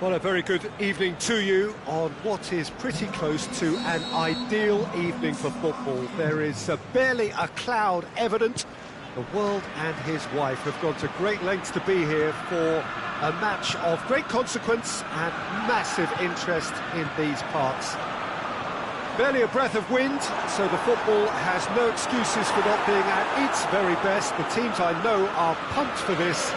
Well, a very good evening to you on what is pretty close to an ideal evening for football. There is barely a cloud evident. The world and his wife have gone to great lengths to be here for a match of great consequence and massive interest in these parts. Barely a breath of wind, so the football has no excuses for not being at its very best. The teams I know are pumped for this.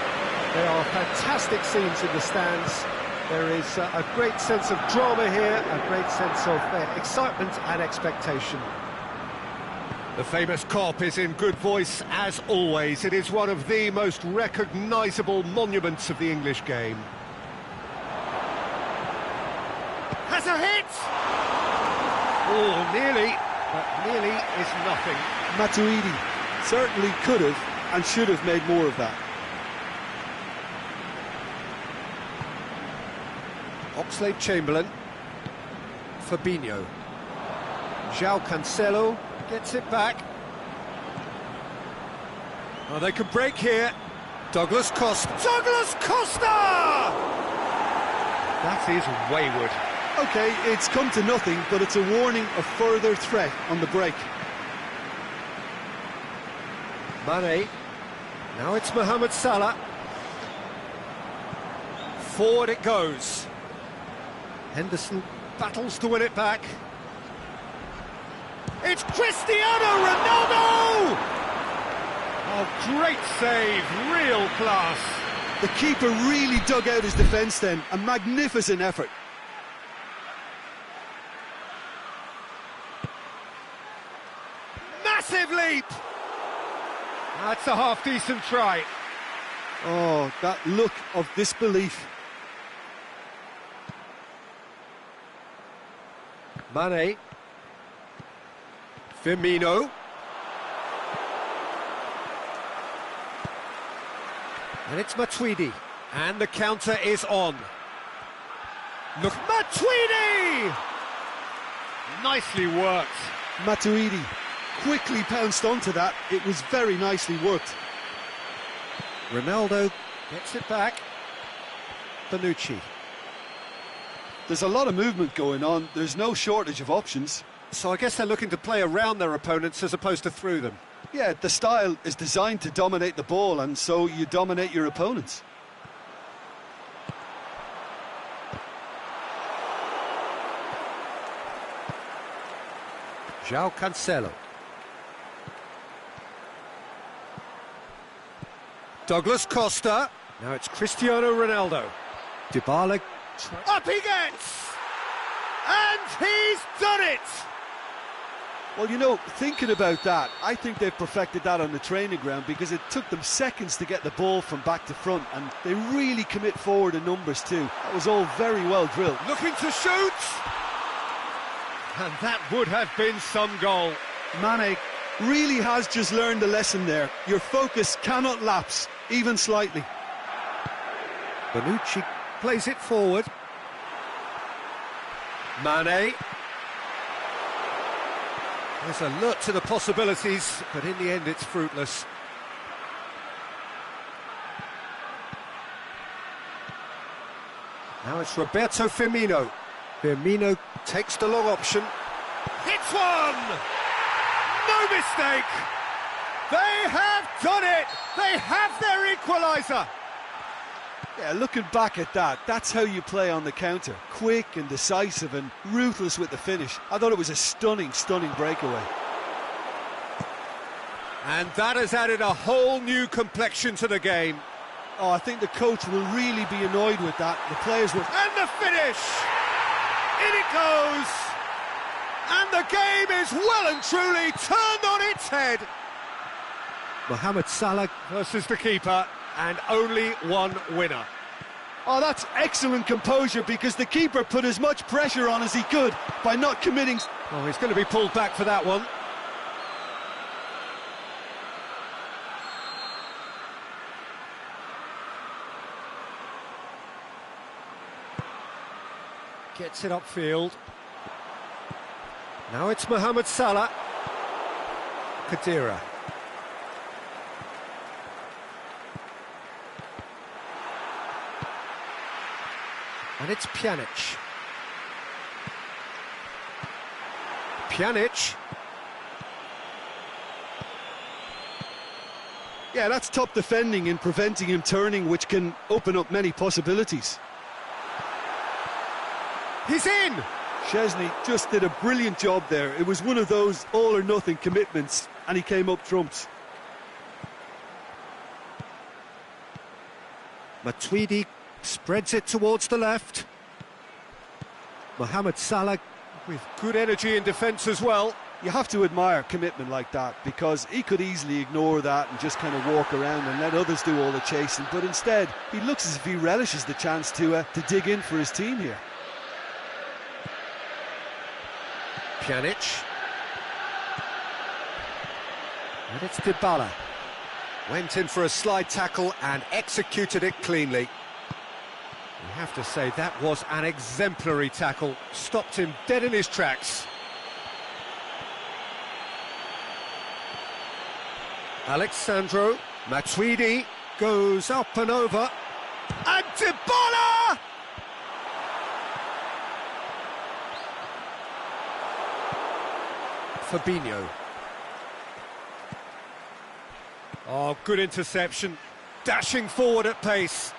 There are fantastic scenes in the stands. There is a great sense of drama here, a great sense of excitement and expectation. The famous Kop is in good voice as always. It is one of the most recognisable monuments of the English game. Has a hit! Oh, nearly, but nearly is nothing. Matuidi certainly could have and should have made more of that. Oxlade-Chamberlain, Fabinho, João Cancelo gets it back. Oh, they can break here. Douglas Costa! Douglas Costa! That is wayward. OK, it's come to nothing, but it's a warning of further threat on the break. Mane, now it's Mohamed Salah. Forward it goes. Henderson battles to win it back. It's Cristiano Ronaldo! Oh, great save, real class. The keeper really dug out his defence then, a magnificent effort. Massive leap! That's a half-decent try. Oh, that look of disbelief. Mane, Firmino, and it's Matuidi, and the counter is on. Look, Matuidi! Nicely worked. Matuidi quickly pounced onto that. It was very nicely worked. Ronaldo gets it back. Bonucci. There's a lot of movement going on. There's no shortage of options. So I guess they're looking to play around their opponents as opposed to through them. Yeah, the style is designed to dominate the ball, and so you dominate your opponents. João Cancelo. Douglas Costa. Now it's Cristiano Ronaldo. Dybala. Up he gets! And he's done it! Well, you know, thinking about that, I think they've perfected that on the training ground because it took them seconds to get the ball from back to front, and they really commit forward in numbers too. That was all very well drilled. Looking to shoot! And that would have been some goal. Mane really has just learned the lesson there. Your focus cannot lapse, even slightly. Bonucci plays it forward. Mane. There's a lot to the possibilities, but in the end it's fruitless. Now it's Roberto Firmino. Firmino takes the long option. Hits one! No mistake! They have done it! They have their equaliser! Yeah, looking back at that, that's how you play on the counter. Quick and decisive and ruthless with the finish. I thought it was a stunning, stunning breakaway. And that has added a whole new complexion to the game. Oh, I think the coach will really be annoyed with that. The players will... And the finish! In it goes! And the game is well and truly turned on its head. Mohamed Salah versus the keeper, and only one winner. Oh, that's excellent composure because the keeper put as much pressure on as he could by not committing. Oh, he's going to be pulled back for that one. Gets it upfield. Now it's Mohamed Salah. Khedira. And it's Pjanic. Pjanic. Yeah, that's top defending and preventing him turning, which can open up many possibilities. He's in! Szczesny just did a brilliant job there. It was one of those all-or-nothing commitments, and he came up trumps. Matuidi spreads it towards the left. Mohamed Salah with good energy in defence as well. You have to admire commitment like that, because he could easily ignore that and just kind of walk around and let others do all the chasing, but instead he looks as if he relishes the chance to dig in for his team here. Pjanic. And it's Dybala. Went in for a slide tackle and executed it cleanly. You have to say that was an exemplary tackle. Stopped him dead in his tracks. Alexandro Matuidi goes up and over. And Dybala! Fabinho. Oh, good interception. Dashing forward at pace.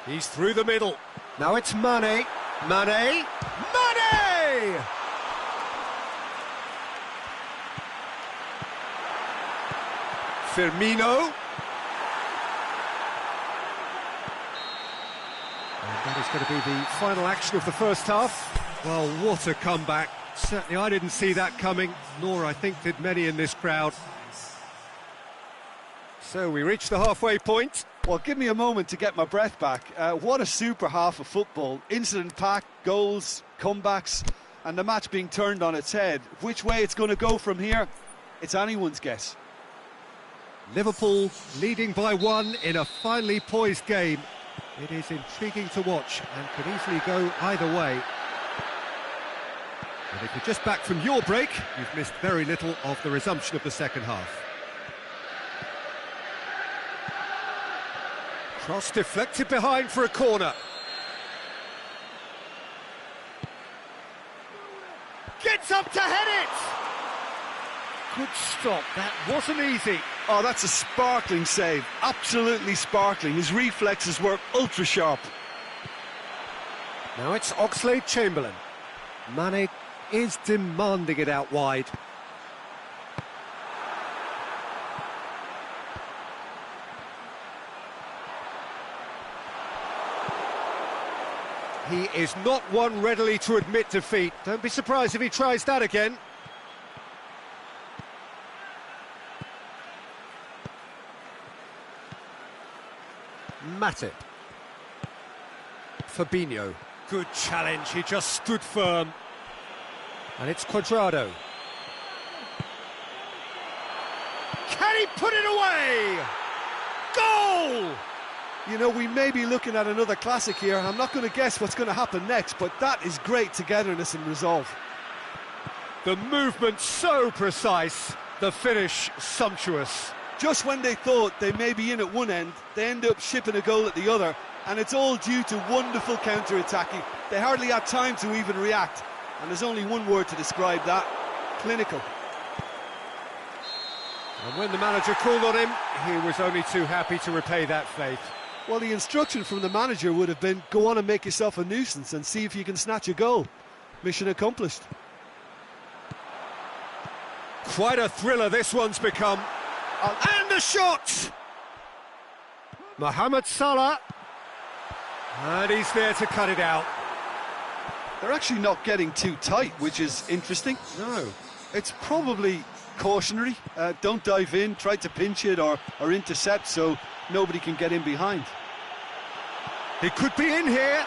He's through the middle. Now it's Mane. Mane! Mane! Firmino. And that is going to be the final action of the first half. Well, what a comeback. Certainly I didn't see that coming, nor I think did many in this crowd. So we reach the halfway point. Well, give me a moment to get my breath back. What a super half of football. Incident-packed, goals, comebacks, and the match being turned on its head. Which way it's going to go from here, it's anyone's guess. Liverpool leading by 1 in a finely poised game. It is intriguing to watch and could easily go either way. And if you're just back from your break, you've missed very little of the resumption of the second half. Cross deflected behind for a corner. Gets up to head it! Good stop, that wasn't easy. Oh, that's a sparkling save, absolutely sparkling. His reflexes were ultra sharp. Now it's Oxlade-Chamberlain. Mane is demanding it out wide. He is not one readily to admit defeat. Don't be surprised if he tries that again. Matip. Fabinho. Good challenge, he just stood firm. And it's Cuadrado. Can he put it away? Goal! You know, we may be looking at another classic here. I'm not going to guess what's going to happen next, but that is great togetherness and resolve. The movement so precise, the finish sumptuous. Just when they thought they may be in at one end, they end up shipping a goal at the other, and it's all due to wonderful counter-attacking. They hardly had time to even react, and there's only one word to describe that: clinical. And when the manager called on him, he was only too happy to repay that faith. Well, the instruction from the manager would have been, go on and make yourself a nuisance and see if you can snatch a goal. Mission accomplished. Quite a thriller this one's become. And a shot! Mohamed Salah. And he's there to cut it out. They're actually not getting too tight, which is interesting. No. It's probably cautionary. Don't dive in, try to pinch it or intercept so nobody can get in behind. He could be in here.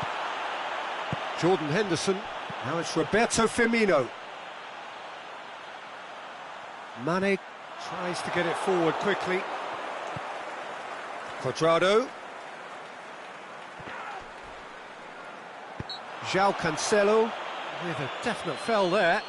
Jordan Henderson. Now it's Roberto Firmino. Mane tries to get it forward quickly. Cuadrado. João Cancelo with a definite foul there.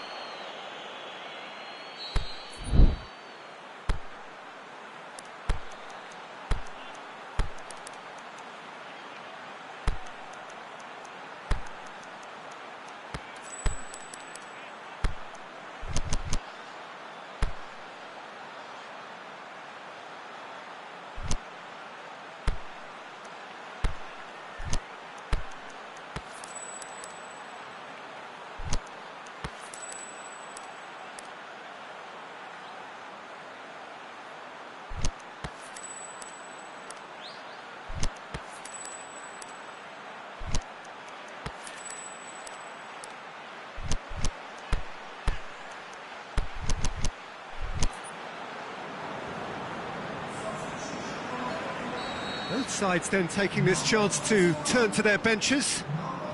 Both sides then taking this chance to turn to their benches.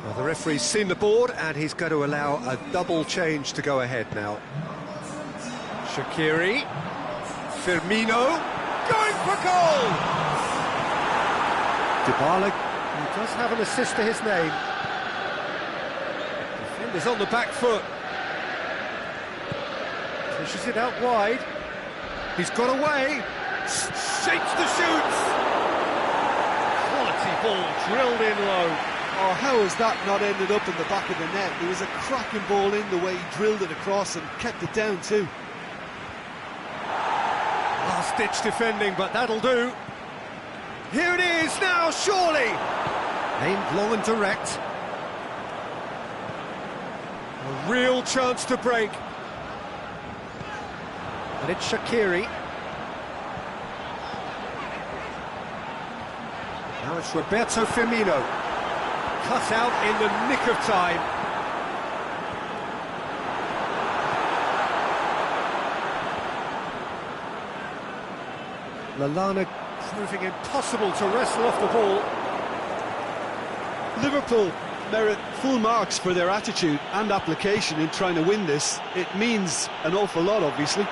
Well, the referee's seen the board and he's going to allow a double change to go ahead now. Shaqiri, Firmino, going for goal! Dybala, he does have an assist to his name. Defender's on the back foot. Pushes it out wide. He's got away. Shapes the shoots. Quality ball drilled in low. Oh, how has that not ended up in the back of the net? It was a cracking ball in the way he drilled it across and kept it down too. Last-ditch defending, but that'll do. Here it is now, surely. Aimed long and direct. A real chance to break. And it's Shaqiri. Now it's Roberto Firmino. Cut out in the nick of time. Lallana proving impossible to wrestle off the ball. Liverpool merit full marks for their attitude and application in trying to win this. It means an awful lot, obviously.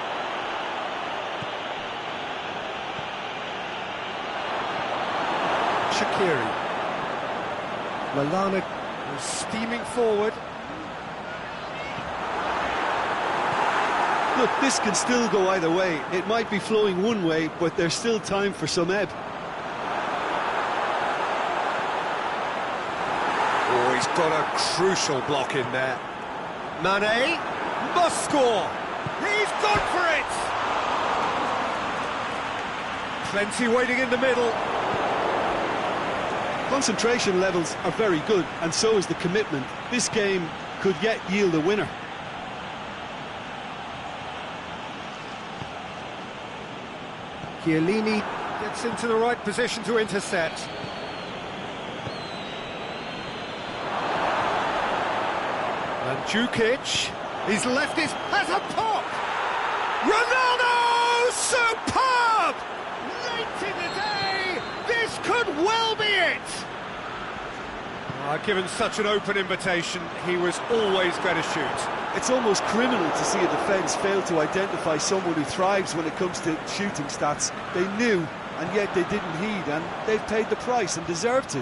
Shaqiri. Lallana was steaming forward. Look, this can still go either way. It might be flowing one way, but there's still time for some ebb. Oh, he's got a crucial block in there. Mane must score. He's gone for it. Plenty waiting in the middle. Concentration levels are very good, and so is the commitment. This game could yet yield a winner. Chiellini gets into the right position to intercept. Mandzukic, he's left his, has a pop! Ronaldo! Superb! Late in the day, this could well be it! Given such an open invitation, he was always going to shoot. It's almost criminal to see a defence fail to identify someone who thrives when it comes to shooting stats. They knew, and yet they didn't heed, and they've paid the price and deserve to.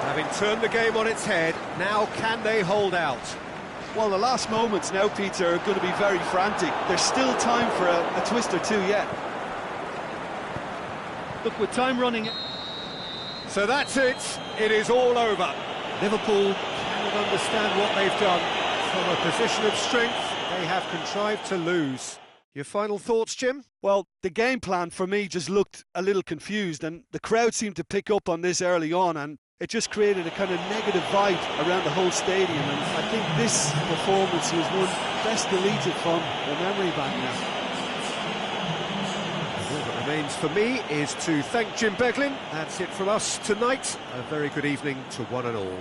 Having turned the game on its head, now can they hold out? Well, the last moments now, Peter, are going to be very frantic. There's still time for a twist or two yet. Look, with time running... So that's it. It is all over. Liverpool cannot understand what they've done. From a position of strength, they have contrived to lose. Your final thoughts, Jim? Well, the game plan for me just looked a little confused, and the crowd seemed to pick up on this early on, and it just created a kind of negative vibe around the whole stadium, and I think this performance was one best deleted from the memory bank now. All that remains for me is to thank Jim Beglin. That's it from us tonight. A very good evening to one and all.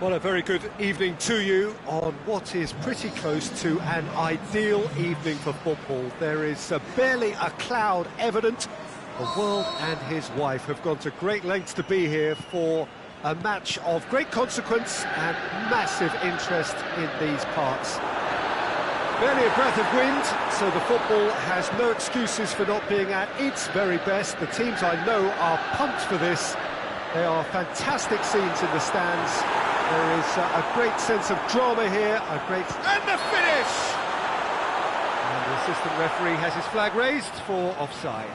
Well, a very good evening to you on what is pretty close to an ideal evening for football. There is barely a cloud evident. The world and his wife have gone to great lengths to be here for a match of great consequence and massive interest in these parts. Barely a breath of wind, so the football has no excuses for not being at its very best. The teams I know are pumped for this. They are fantastic scenes in the stands. There is a great sense of drama here, And the finish! And the assistant referee has his flag raised for offside.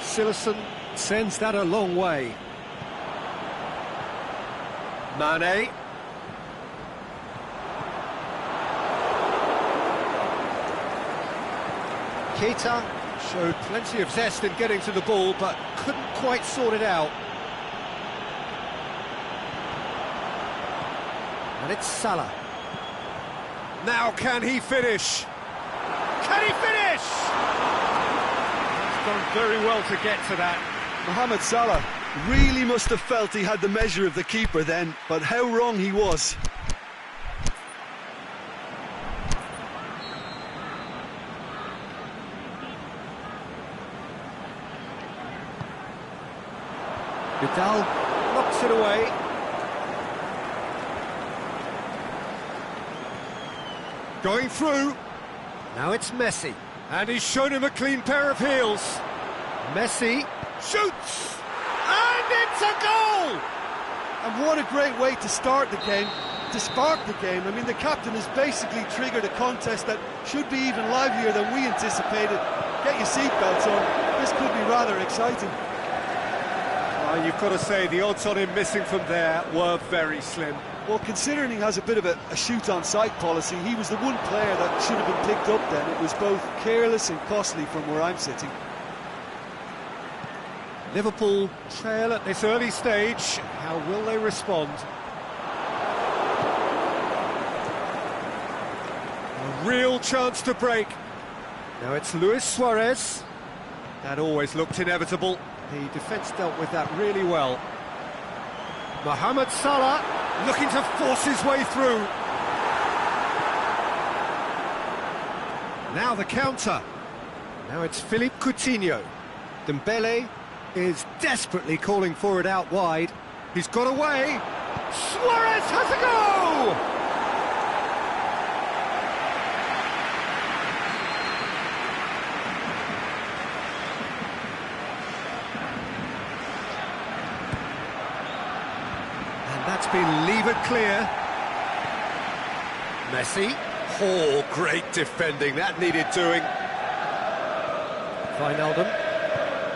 Cillessen sends that a long way. Mane. Keita showed plenty of zest in getting to the ball, but couldn't quite sort it out. And it's Salah. Now can he finish? Can he finish? He's done very well to get to that. Mohamed Salah really must have felt he had the measure of the keeper then, but how wrong he was. Vidal knocks it away. Going through. Now it's Messi. And he's shown him a clean pair of heels. Messi shoots! And it's a goal! And what a great way to start the game, to spark the game. I mean, the captain has basically triggered a contest that should be even livelier than we anticipated. Get your seatbelts on, this could be rather exciting. And you've got to say, the odds on him missing from there were very slim. Well, considering he has a bit of a shoot-on-sight policy, he was the one player that should have been picked up then. It was both careless and costly from where I'm sitting. Liverpool trail at this early stage. How will they respond? A real chance to break. Now it's Luis Suarez. That always looked inevitable. The defence dealt with that really well. Mohamed Salah looking to force his way through. Now the counter. Now it's Philippe Coutinho. Dembele is desperately calling for it out wide. He's got away. Suarez has a go! That's been levered clear. Messi. Oh, great defending. That needed doing. Wijnaldum.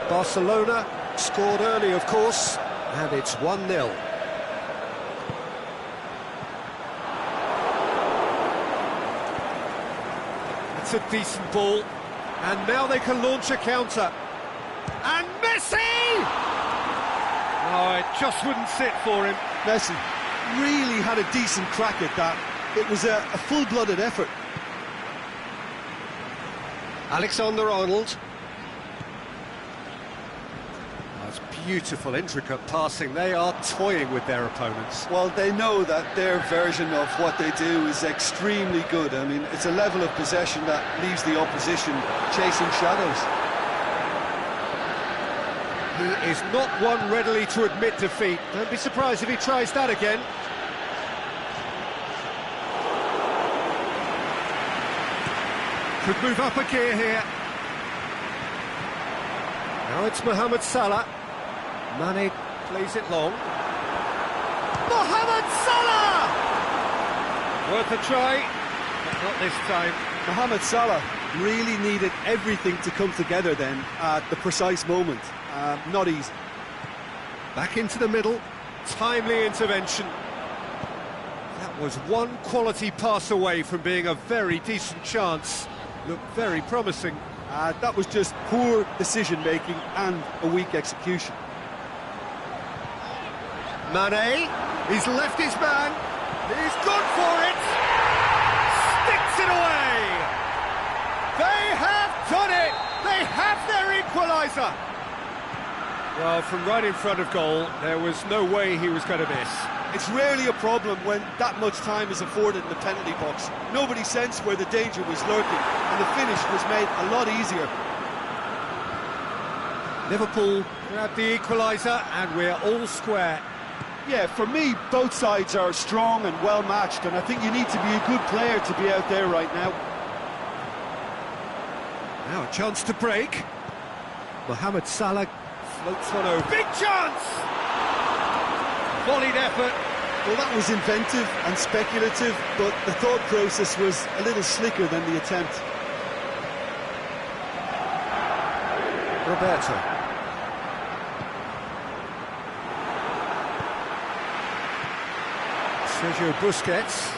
Barcelona scored early, of course, and it's 1-0. It's a decent ball, and now they can launch a counter. And Messi! Oh, it just wouldn't sit for him. Messi really had a decent crack at that. It was a full-blooded effort. Alexander-Arnold. That's beautiful, intricate passing. They are toying with their opponents. Well, they know that their version of what they do is extremely good. I mean, it's a level of possession that leaves the opposition chasing shadows. He is not one readily to admit defeat. Don't be surprised if he tries that again. Could move up a gear here. Now it's Mohamed Salah. Mane plays it long. Mohamed Salah! Worth a try, but not this time. Mohamed Salah really needed everything to come together then at the precise moment. Not easy. Back into the middle, timely intervention. That was one quality pass away from being a very decent chance. Looked very promising. That was just poor decision-making and a weak execution. Mane, he's left his man, he's gone for it, sticks it away. They have done it, they have their equaliser. Well, from right in front of goal, there was no way he was going to miss. It's rarely a problem when that much time is afforded in the penalty box. Nobody sensed where the danger was lurking, and the finish was made a lot easier. Liverpool grab the equaliser, and we're all square. Yeah, for me, both sides are strong and well matched, and I think you need to be a good player to be out there right now. Now a chance to break. Mohamed Salah floats one over. Big chance! Volleyed effort. Well, that was inventive and speculative, but the thought process was a little slicker than the attempt. Roberto. Sergio Busquets.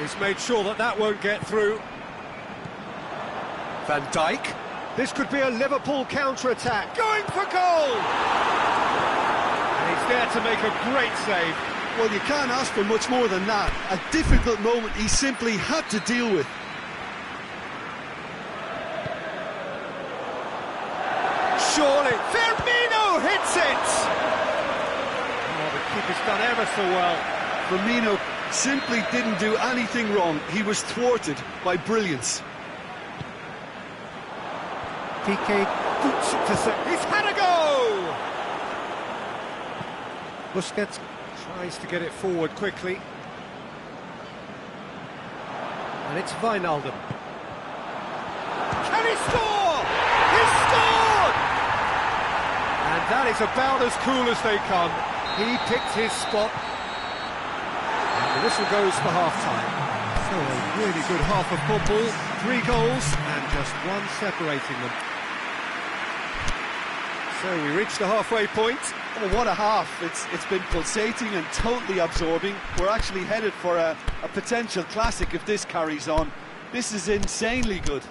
He's made sure that that won't get through. Van Dijk. This could be a Liverpool counter-attack. Going for goal! And he's there to make a great save. Well, you can't ask for much more than that. A difficult moment he simply had to deal with. Surely, Firmino hits it! Oh, the keeper's done ever so well. Firmino simply didn't do anything wrong. He was thwarted by brilliance. Piqué boots it to set. He's had a go! Busquets tries to get it forward quickly. And it's Wijnaldum. Can he score? He scored! And that is about as cool as they come. He picked his spot. And the whistle goes for half-time. So a really good half of football. 3 goals and just one separating them. So we reach the halfway point. Oh, what a half. It's been pulsating and totally absorbing. We're actually headed for a potential classic if this carries on. This is insanely good.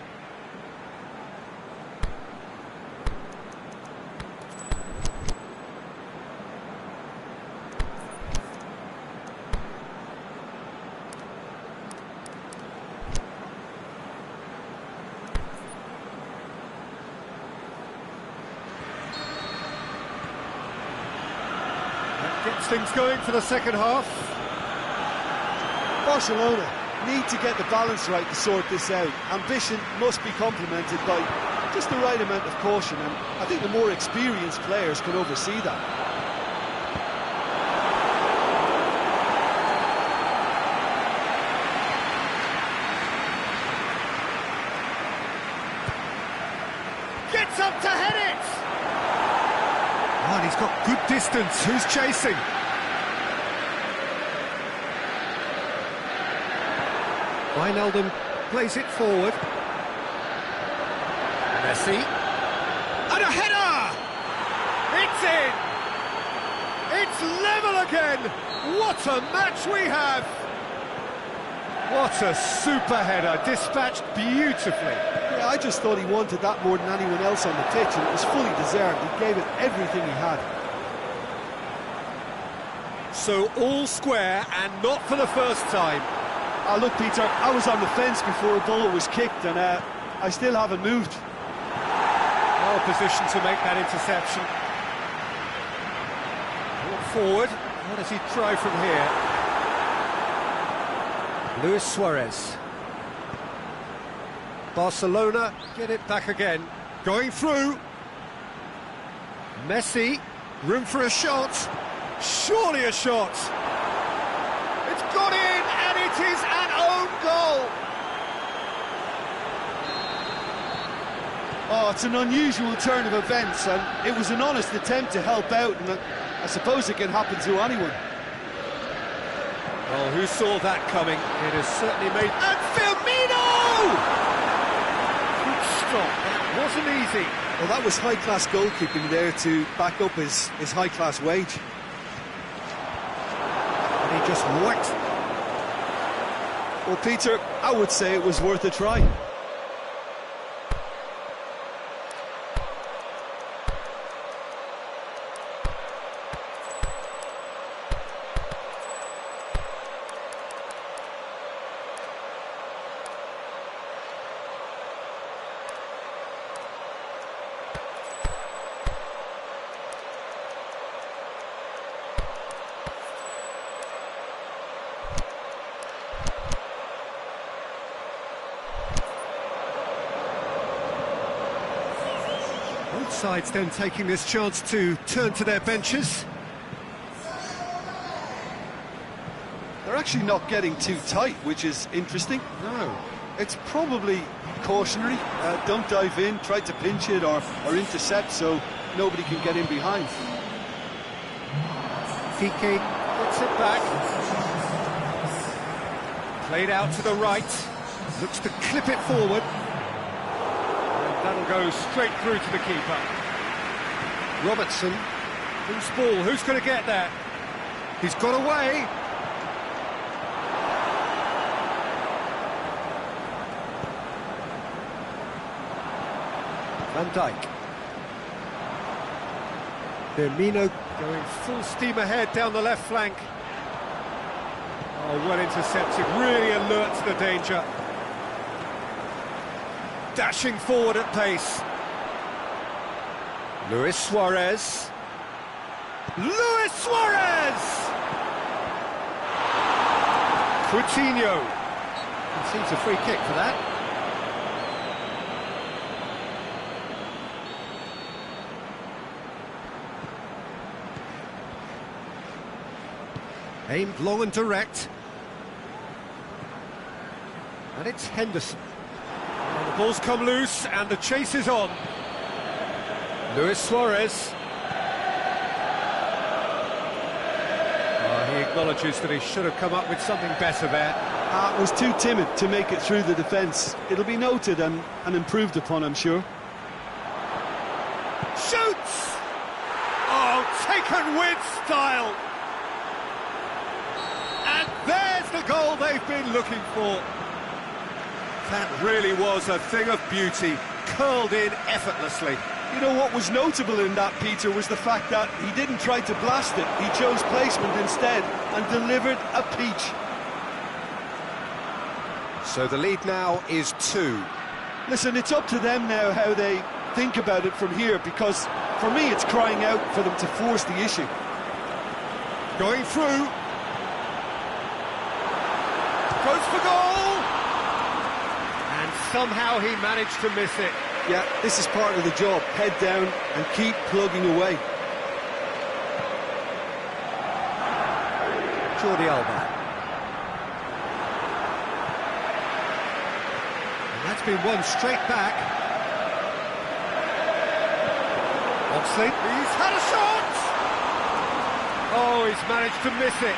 Gets things going for the second half. Barcelona need to get the balance right to sort this out. Ambition must be complemented by just the right amount of caution, and I think the more experienced players can oversee that. Gets up to head it! Oh, and he's got good distance. Who's chasing? Wijnaldum plays it forward. Messi. And a header! It's in! It's level again! What a match we have! What a super header, dispatched beautifully. Yeah, I just thought he wanted that more than anyone else on the pitch, and it was fully deserved. He gave it everything he had. So all square, and not for the first time. Look, Peter, I was on the fence before a ball was kicked, and I still haven't moved. Well positioned to make that interception. Ball forward. What does he try from here? Luis Suarez. Barcelona get it back again. Going through. Messi. Room for a shot. Surely a shot. It's got in, and it is an own goal. Oh, it's an unusual turn of events, and it was an honest attempt to help out, and I suppose it can happen to anyone. Well, who saw that coming? It has certainly made... And Firmino! Good stop. That wasn't easy. Well, that was high-class goalkeeping there to back up his high-class wage. And he just whacked. Well, Peter, I would say it was worth a try. Sides then taking this chance to turn to their benches. They're actually not getting too tight, which is interesting. No. It's probably cautionary. Don't dive in, try to pinch it or intercept so nobody can get in behind. Kike gets it back. Played out to the right. Looks to clip it forward. And that'll go straight through to the keeper. Robertson. Who's ball? Who's going to get that? He's got away. Van Dijk. Firmino going full steam ahead down the left flank. Oh, well intercepted, really alert to the danger. Dashing forward at pace. Luis Suarez. Luis Suarez! Coutinho. Conceives a free kick for that. Aimed long and direct. And it's Henderson. And the ball's come loose and the chase is on. Luis Suarez. He acknowledges that he should have come up with something better there. Was too timid to make it through the defence. It'll be noted and improved upon, I'm sure. Shoots! Oh, taken with style! And there's the goal they've been looking for. That really was a thing of beauty, curled in effortlessly. You know what was notable in that, Peter, was the fact that he didn't try to blast it. He chose placement instead and delivered a peach. So the lead now is 2. Listen, it's up to them now how they think about it from here, because for me it's crying out for them to force the issue. Going through. Goes for goal! And somehow he managed to miss it. Yeah, this is part of the job. Head down and keep plugging away. Jordi Alba. And that's been won straight back. Oxlade. He's had a shot! Oh, he's managed to miss it.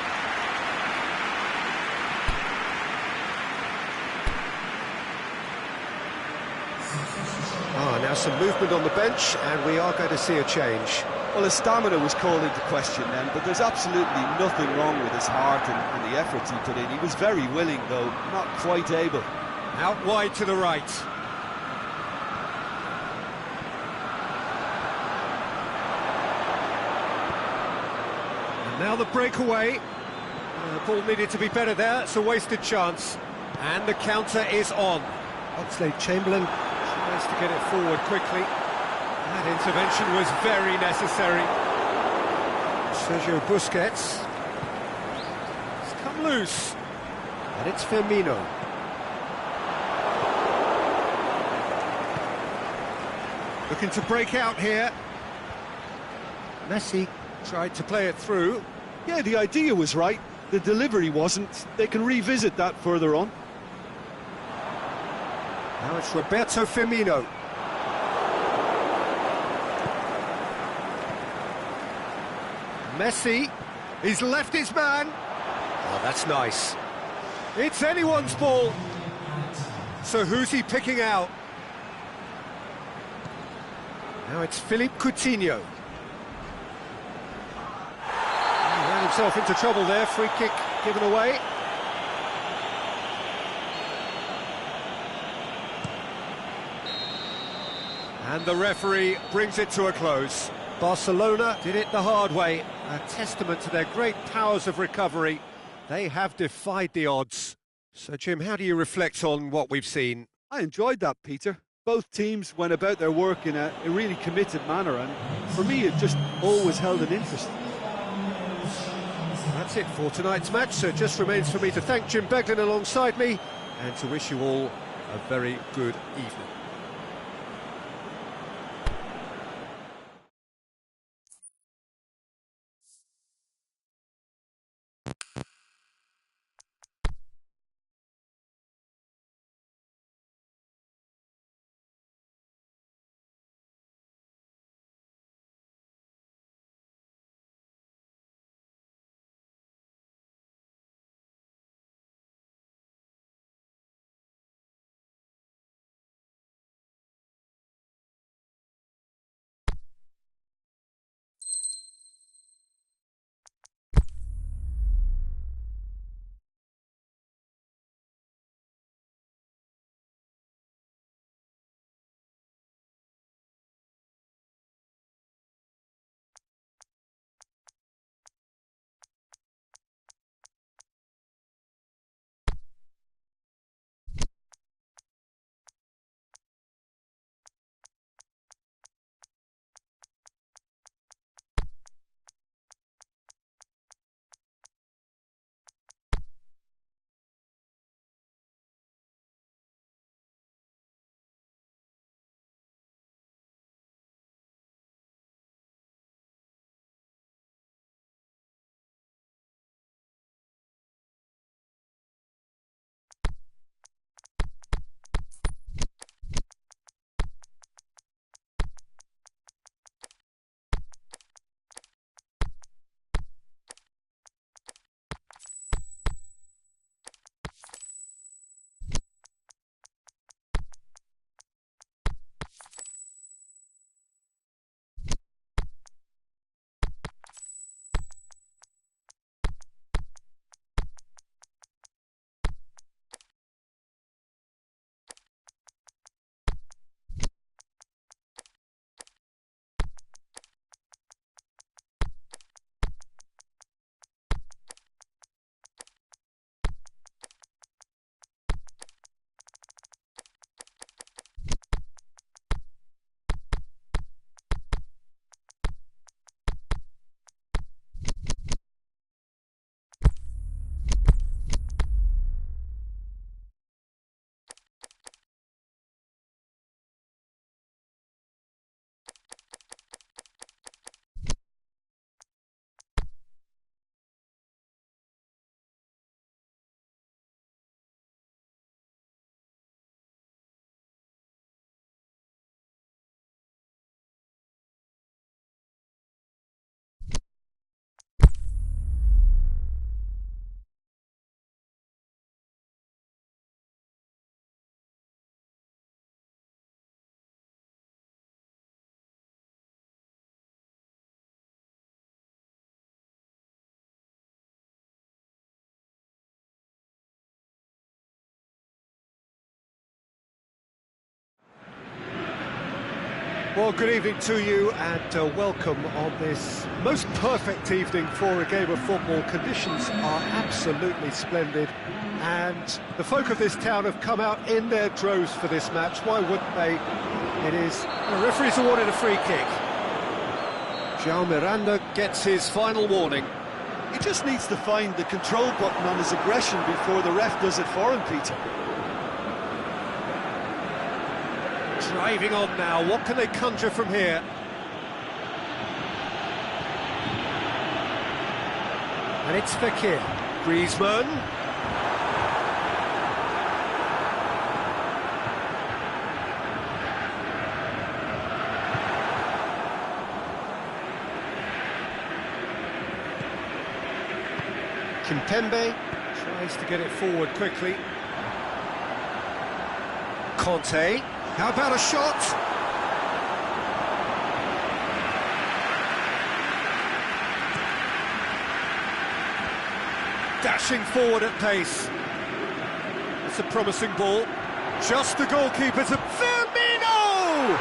Now some movement on the bench, and we are going to see a change. Well, his stamina was called into question then, but there's absolutely nothing wrong with his heart and the efforts he put in. He was very willing, though, not quite able. Out wide to the right. And now the breakaway. The ball needed to be better there. It's a wasted chance. And the counter is on. Oxlade-Chamberlain tries to get it forward quickly. That intervention was very necessary. Sergio Busquets. It's come loose. And it's Firmino. Looking to break out here. Messi tried to play it through. Yeah, the idea was right. The delivery wasn't. They can revisit that further on. Now it's Roberto Firmino. Messi, he's left his man. Oh, that's nice. It's anyone's ball. So who's he picking out? Now it's Philippe Coutinho. He ran himself into trouble there, free kick given away. And the referee brings it to a close. Barcelona did it the hard way, a testament to their great powers of recovery. They have defied the odds. So, Jim, how do you reflect on what we've seen? I enjoyed that, Peter. Both teams went about their work in a really committed manner, and for me it just always held an interest. That's it for tonight's match, so it just remains for me to thank Jim Beglin alongside me and to wish you all a very good evening. Well, good evening to you and welcome on this most perfect evening for a game of football. Conditions are absolutely splendid and the folk of this town have come out in their droves for this match. Why wouldn't they? It is... The referee's awarded a free kick. João Miranda gets his final warning. He just needs to find the control button on his aggression before the ref does it for him, Peter. Driving on now, what can they conjure from here? And it's Fekir. Griezmann. Kimpembe tries to get it forward quickly. Conte. How about a shot? Dashing forward at pace. It's a promising ball. Just the goalkeeper to Firmino!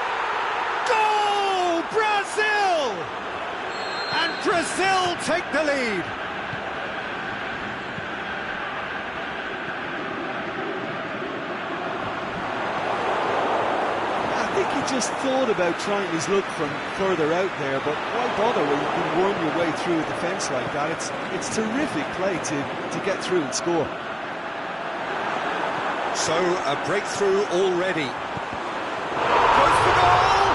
Goal! Brazil! And Brazil take the lead. Just thought about trying his luck from further out there, but why bother when you can worm your way through a defence like that? It's terrific play to get through and score. So a breakthrough already. Goes for goal!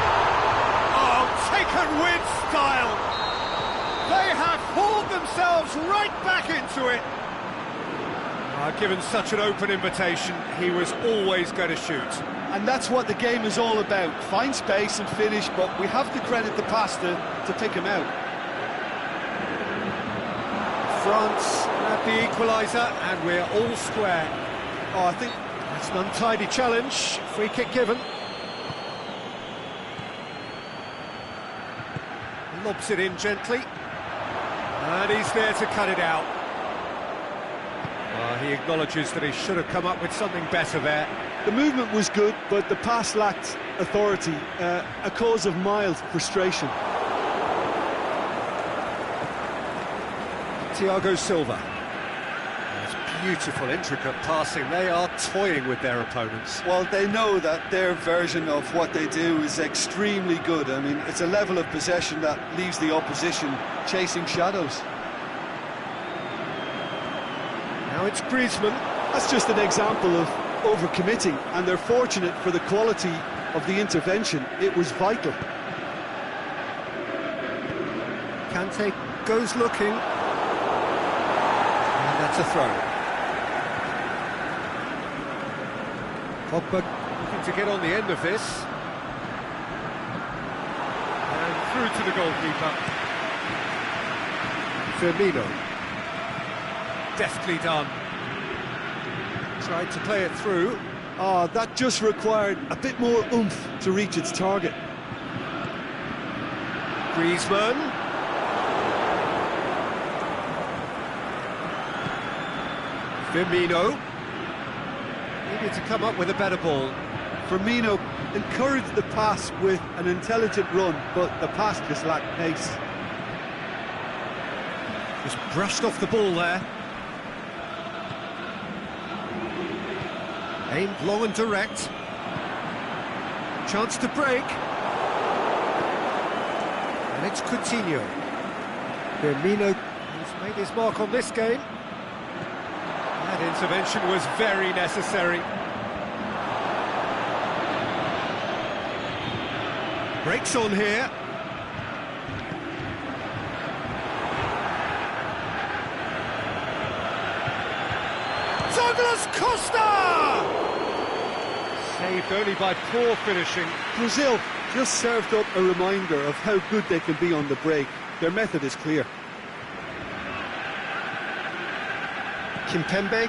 Oh, taken with style. They have hauled themselves right back into it. Given such an open invitation, he was always going to shoot. And that's what the game is all about. Find space and finish, but we have to credit the pass to pick him out. France at the equaliser, and we're all square. Oh, I think it's an untidy challenge. Free kick given. Lobs it in gently. And he's there to cut it out. He acknowledges that he should have come up with something better there. The movement was good, but the pass lacked authority, a cause of mild frustration. Thiago Silva. It's beautiful, intricate passing. They are toying with their opponents. Well, they know that their version of what they do is extremely good. I mean, it's a level of possession that leaves the opposition chasing shadows. Now it's Griezmann. That's just an example of overcommitting, and they're fortunate for the quality of the intervention. It was vital. Kante goes looking, and that's a throw. Pogba looking to get on the end of this, and through to the goalkeeper. Firmino. Deftly done. Tried to play it through. That just required a bit more oomph to reach its target. Griezmann. Firmino. Needed to come up with a better ball. Firmino encouraged the pass with an intelligent run, but the pass just lacked pace. Just brushed off the ball there. Aimed long and direct. Chance to break. And it's Coutinho. Firmino has made his mark on this game. That intervention was very necessary. Breaks on here. Douglas Costa! Saved only by poor finishing. Brazil just served up a reminder of how good they can be on the break. Their method is clear. Kimpembe.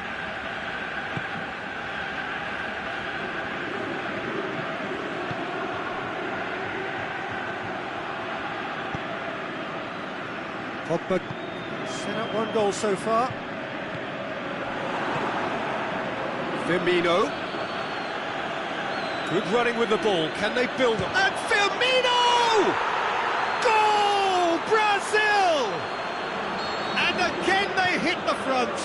Pogba set up one goal so far. Firmino. Good running with the ball. Can they build up? And Firmino! Goal! Brazil! And again they hit the front.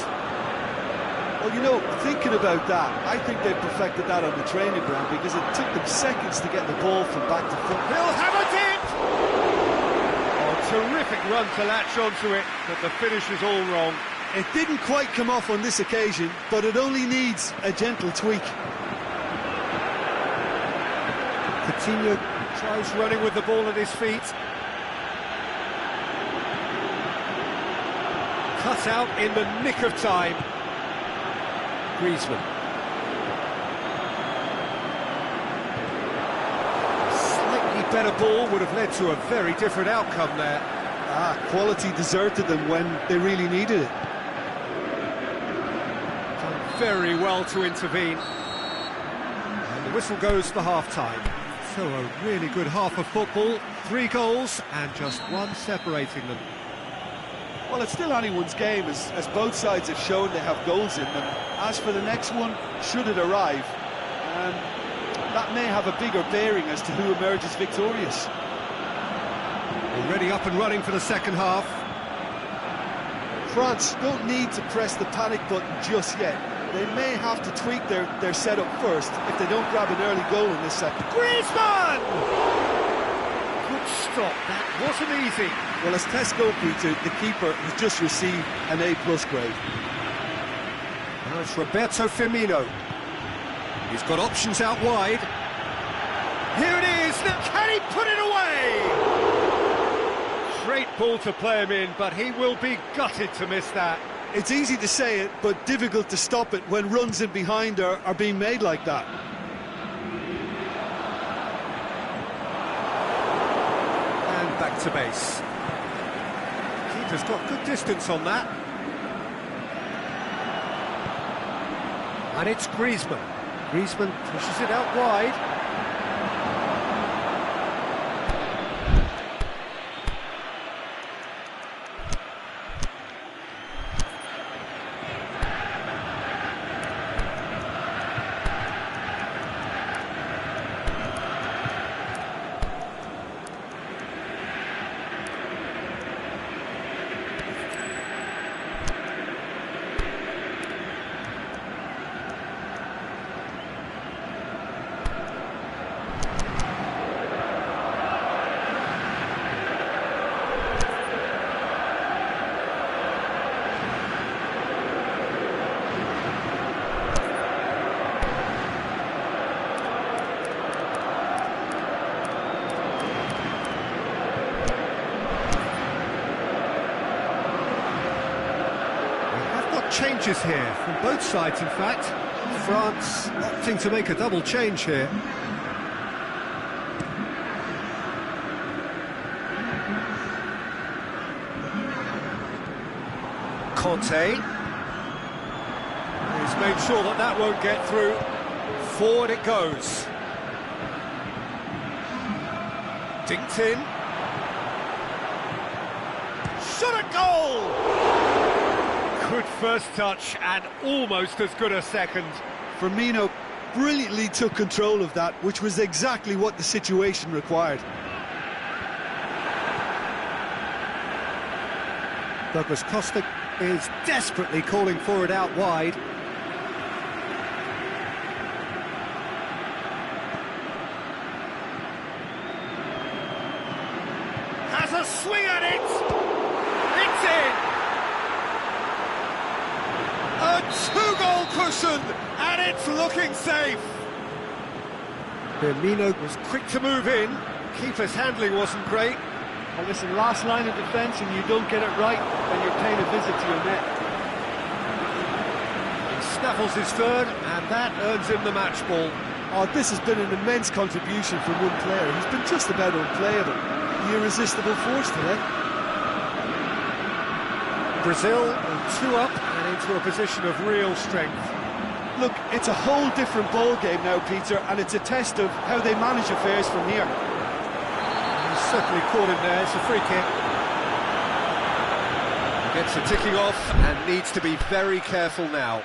Well, you know, thinking about that, I think they perfected that on the training ground because it took them seconds to get the ball from back to front. He'll have it in! Oh, terrific run to latch onto it, but the finish is all wrong. It didn't quite come off on this occasion, but it only needs a gentle tweak. Coutinho tries running with the ball at his feet. Cut out in the nick of time. Griezmann. Slightly better ball would have led to a very different outcome there. Quality deserted them when they really needed it. Done very well to intervene. And the whistle goes for half-time. So a really good half of football, 3 goals and just one separating them. Well, it's still anyone's game, as both sides have shown they have goals in them. As for the next one, should it arrive, that may have a bigger bearing as to who emerges victorious. Already up and running for the second half. France don't need to press the panic button just yet. They may have to tweak their setup first if they don't grab an early goal in this set. Griezmann! Good stop, that wasn't easy. Well, as test goalkeeper, the keeper has just received an A+ grade. Now it's Roberto Firmino. He's got options out wide. Here it is, now can he put it away? Great ball to play him in, but he will be gutted to miss that. It's easy to say it, but difficult to stop it when runs in behind are being made like that. And back to base. Keeper's got good distance on that. And it's Griezmann. Griezmann pushes it out wide. Changes here from both sides, in fact. France opting to make a double change here. Kanté. He's made sure that that won't get through. Forward it goes. Dinked in. Shot at goal! Good first touch and almost as good a second. Firmino brilliantly took control of that, which was exactly what the situation required. Douglas Costa is desperately calling for it out wide. Has a swing at it! It's in! A 2-goal cushion, and it's looking safe. Firmino was quick to move in. Keeper's handling wasn't great. Well, listen, last line of defence, and you don't get it right, then you're paying a visit to your net. He snaffles his third, and that earns him the match ball. Oh, this has been an immense contribution from one player. He's been just about unplayable. The irresistible force today. Brazil are 2 up and into a position of real strength. Look, it's a whole different ball game now, Peter, and it's a test of how they manage affairs from here. He's certainly caught him there. It's a free kick. Gets the ticking off and needs to be very careful now.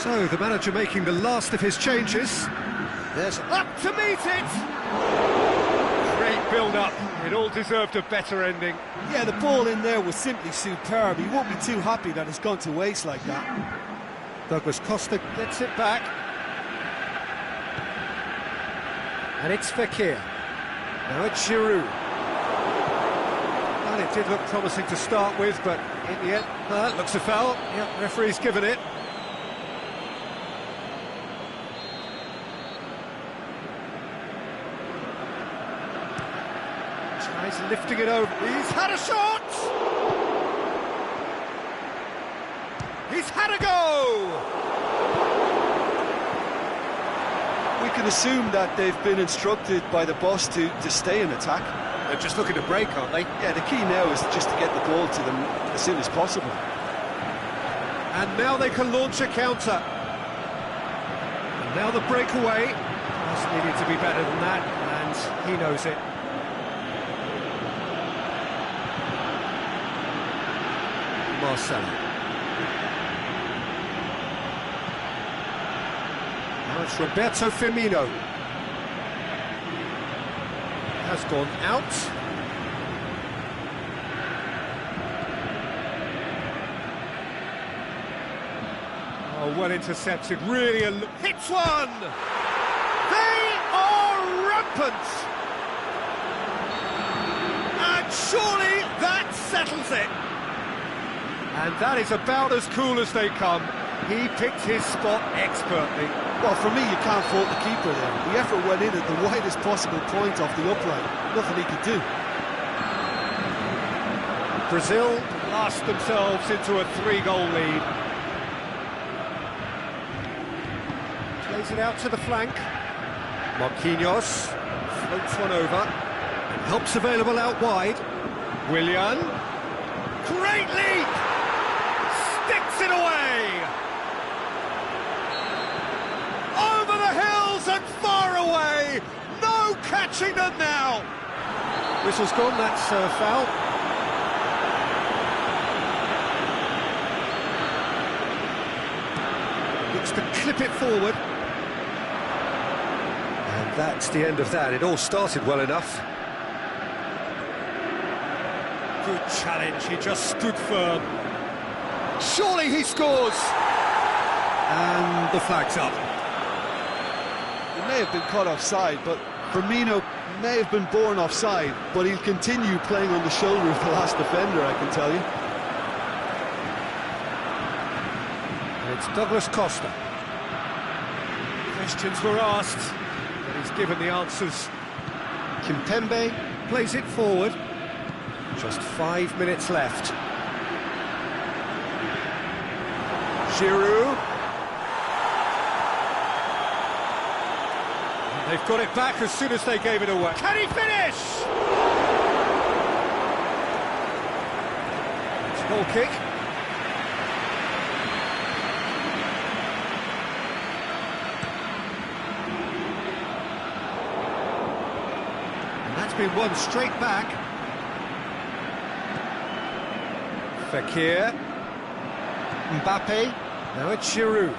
So, the manager making the last of his changes. There's up to meet it! Great build-up. It all deserved a better ending. Yeah, the ball in there was simply superb. He won't be too happy that it's gone to waste like that. Douglas Costa gets it back. And it's Fekir. Now it's Giroud. Well, it did look promising to start with, but in the end, that looks a foul. Yep, referee's given it. Tries lifting it over. He's had a shot! He's had a go! We can assume that they've been instructed by the boss to stay in attack. They're just looking to break, aren't they? Yeah, the key now is just to get the ball to them as soon as possible. And now they can launch a counter. And now the breakaway. Just needed to be better than that, and he knows it. Marcelo. Now it's Roberto Firmino. Has gone out. Oh, well intercepted, really hits one! They are rampant! And surely that settles it! And that is about as cool as they come. He picked his spot expertly. Well, for me, you can't fault the keeper there. The effort went in at the widest possible point off the upright. Nothing he could do. Brazil blast themselves into a 3-goal lead. Plays it out to the flank. Marquinhos floats one over. And helps available out wide. Willian. Great leap! Sticks it away! Over the hills and far away! No catching them now! Whistle's gone, that's a foul. Looks to clip it forward. And that's the end of that. It all started well enough. Good challenge, he just stood firm. Surely he scores! And the flag's up. He may have been caught offside, but Firmino may have been born offside, but he'll continue playing on the shoulder of the last defender, I can tell you. And it's Douglas Costa. Questions were asked, but he's given the answers. Kimpembe plays it forward. Just 5 minutes left. Giroud. They've got it back as soon as they gave it away. Can he finish? It's a goal kick. And that's been won straight back. Fekir, Mbappe, now it's Giroud.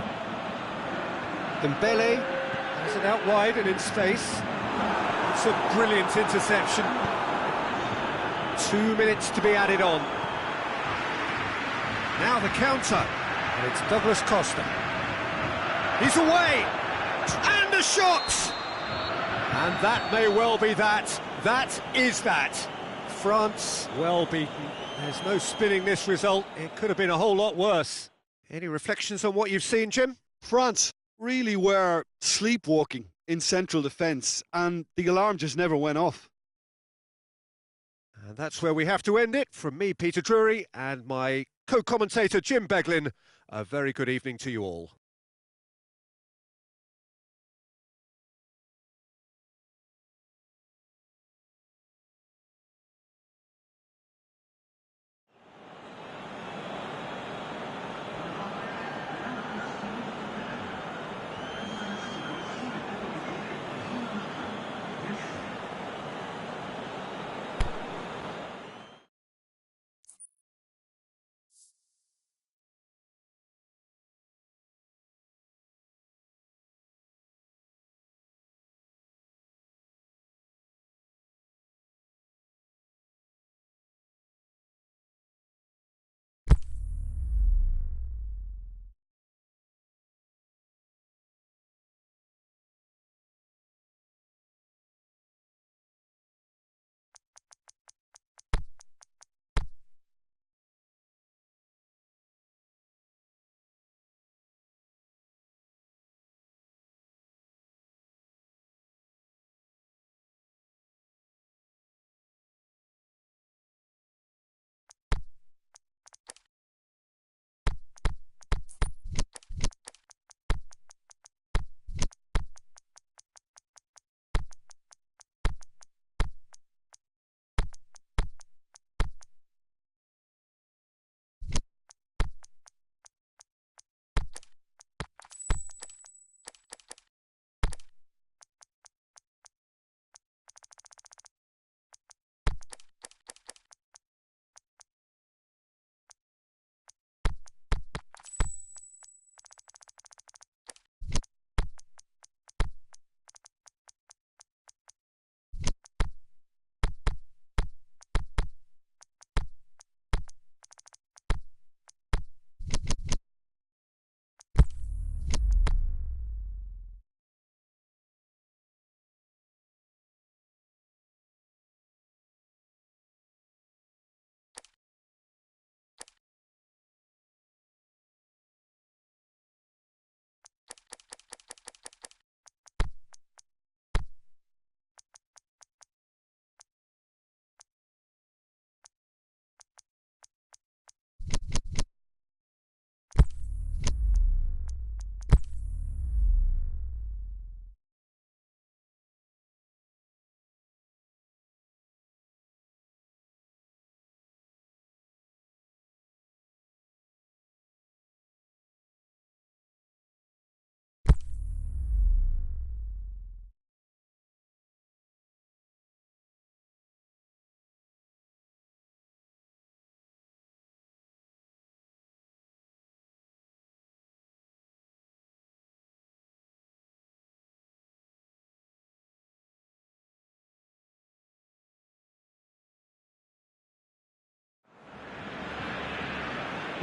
Dembele has it out wide and in space. It's a brilliant interception. 2 minutes to be added on. Now the counter, and it's Douglas Costa. He's away, and a shot! And that may well be that. That is that. France well beaten. There's no spinning this result. It could have been a whole lot worse. Any reflections on what you've seen, Jim? France really were sleepwalking in central defence, and the alarm just never went off. And that's where we have to end it. From me, Peter Drury, and my co-commentator, Jim Beglin, a very good evening to you all.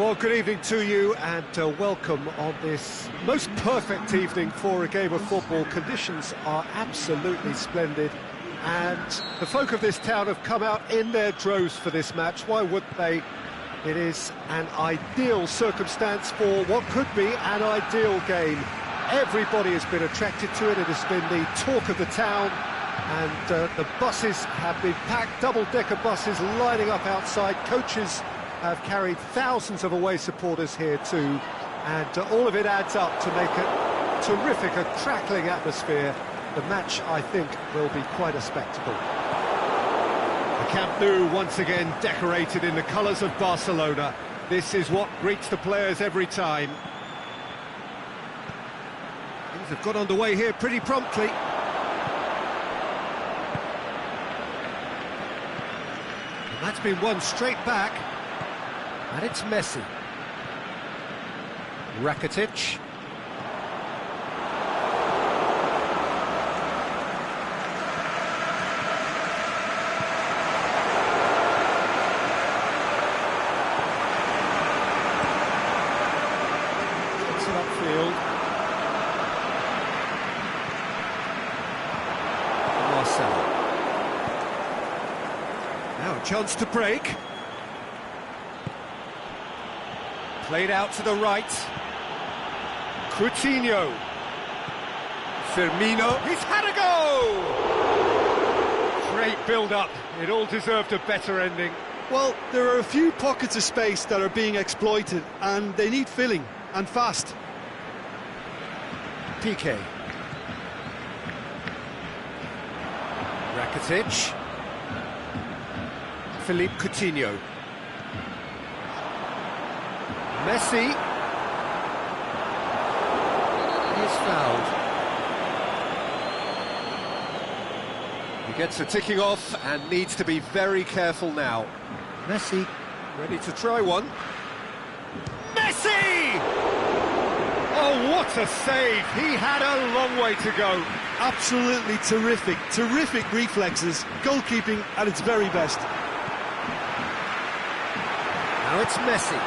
Well, good evening to you and welcome on this most perfect evening for a game of football. Conditions are absolutely splendid and the folk of this town have come out in their droves for this match. Why would they? It is an ideal circumstance for what could be an ideal game. Everybody has been attracted to it. It has been the talk of the town, and the buses have been packed, double-decker buses lining up outside. Coaches have carried thousands of away supporters here too, and all of it adds up to make a terrific, a crackling atmosphere. The match, I think, will be quite a spectacle. The Camp Nou once again decorated in the colours of Barcelona. This is what greets the players every time. Things have got underway here pretty promptly. And that's been won straight back. And it's Messi. Rakitic. Takes it upfield. Marcelo. Now a chance to break. Played out to the right. Coutinho. Firmino. He's had a go! Great build-up. It all deserved a better ending. Well, there are a few pockets of space that are being exploited, and they need filling, and fast. Piqué. Rakitic. Philippe Coutinho. Messi is fouled. He gets a ticking off and needs to be very careful now. Messi ready to try one. Messi! Oh, what a save! He had a long way to go. Absolutely terrific, terrific reflexes, goalkeeping at its very best. Now it's Messi.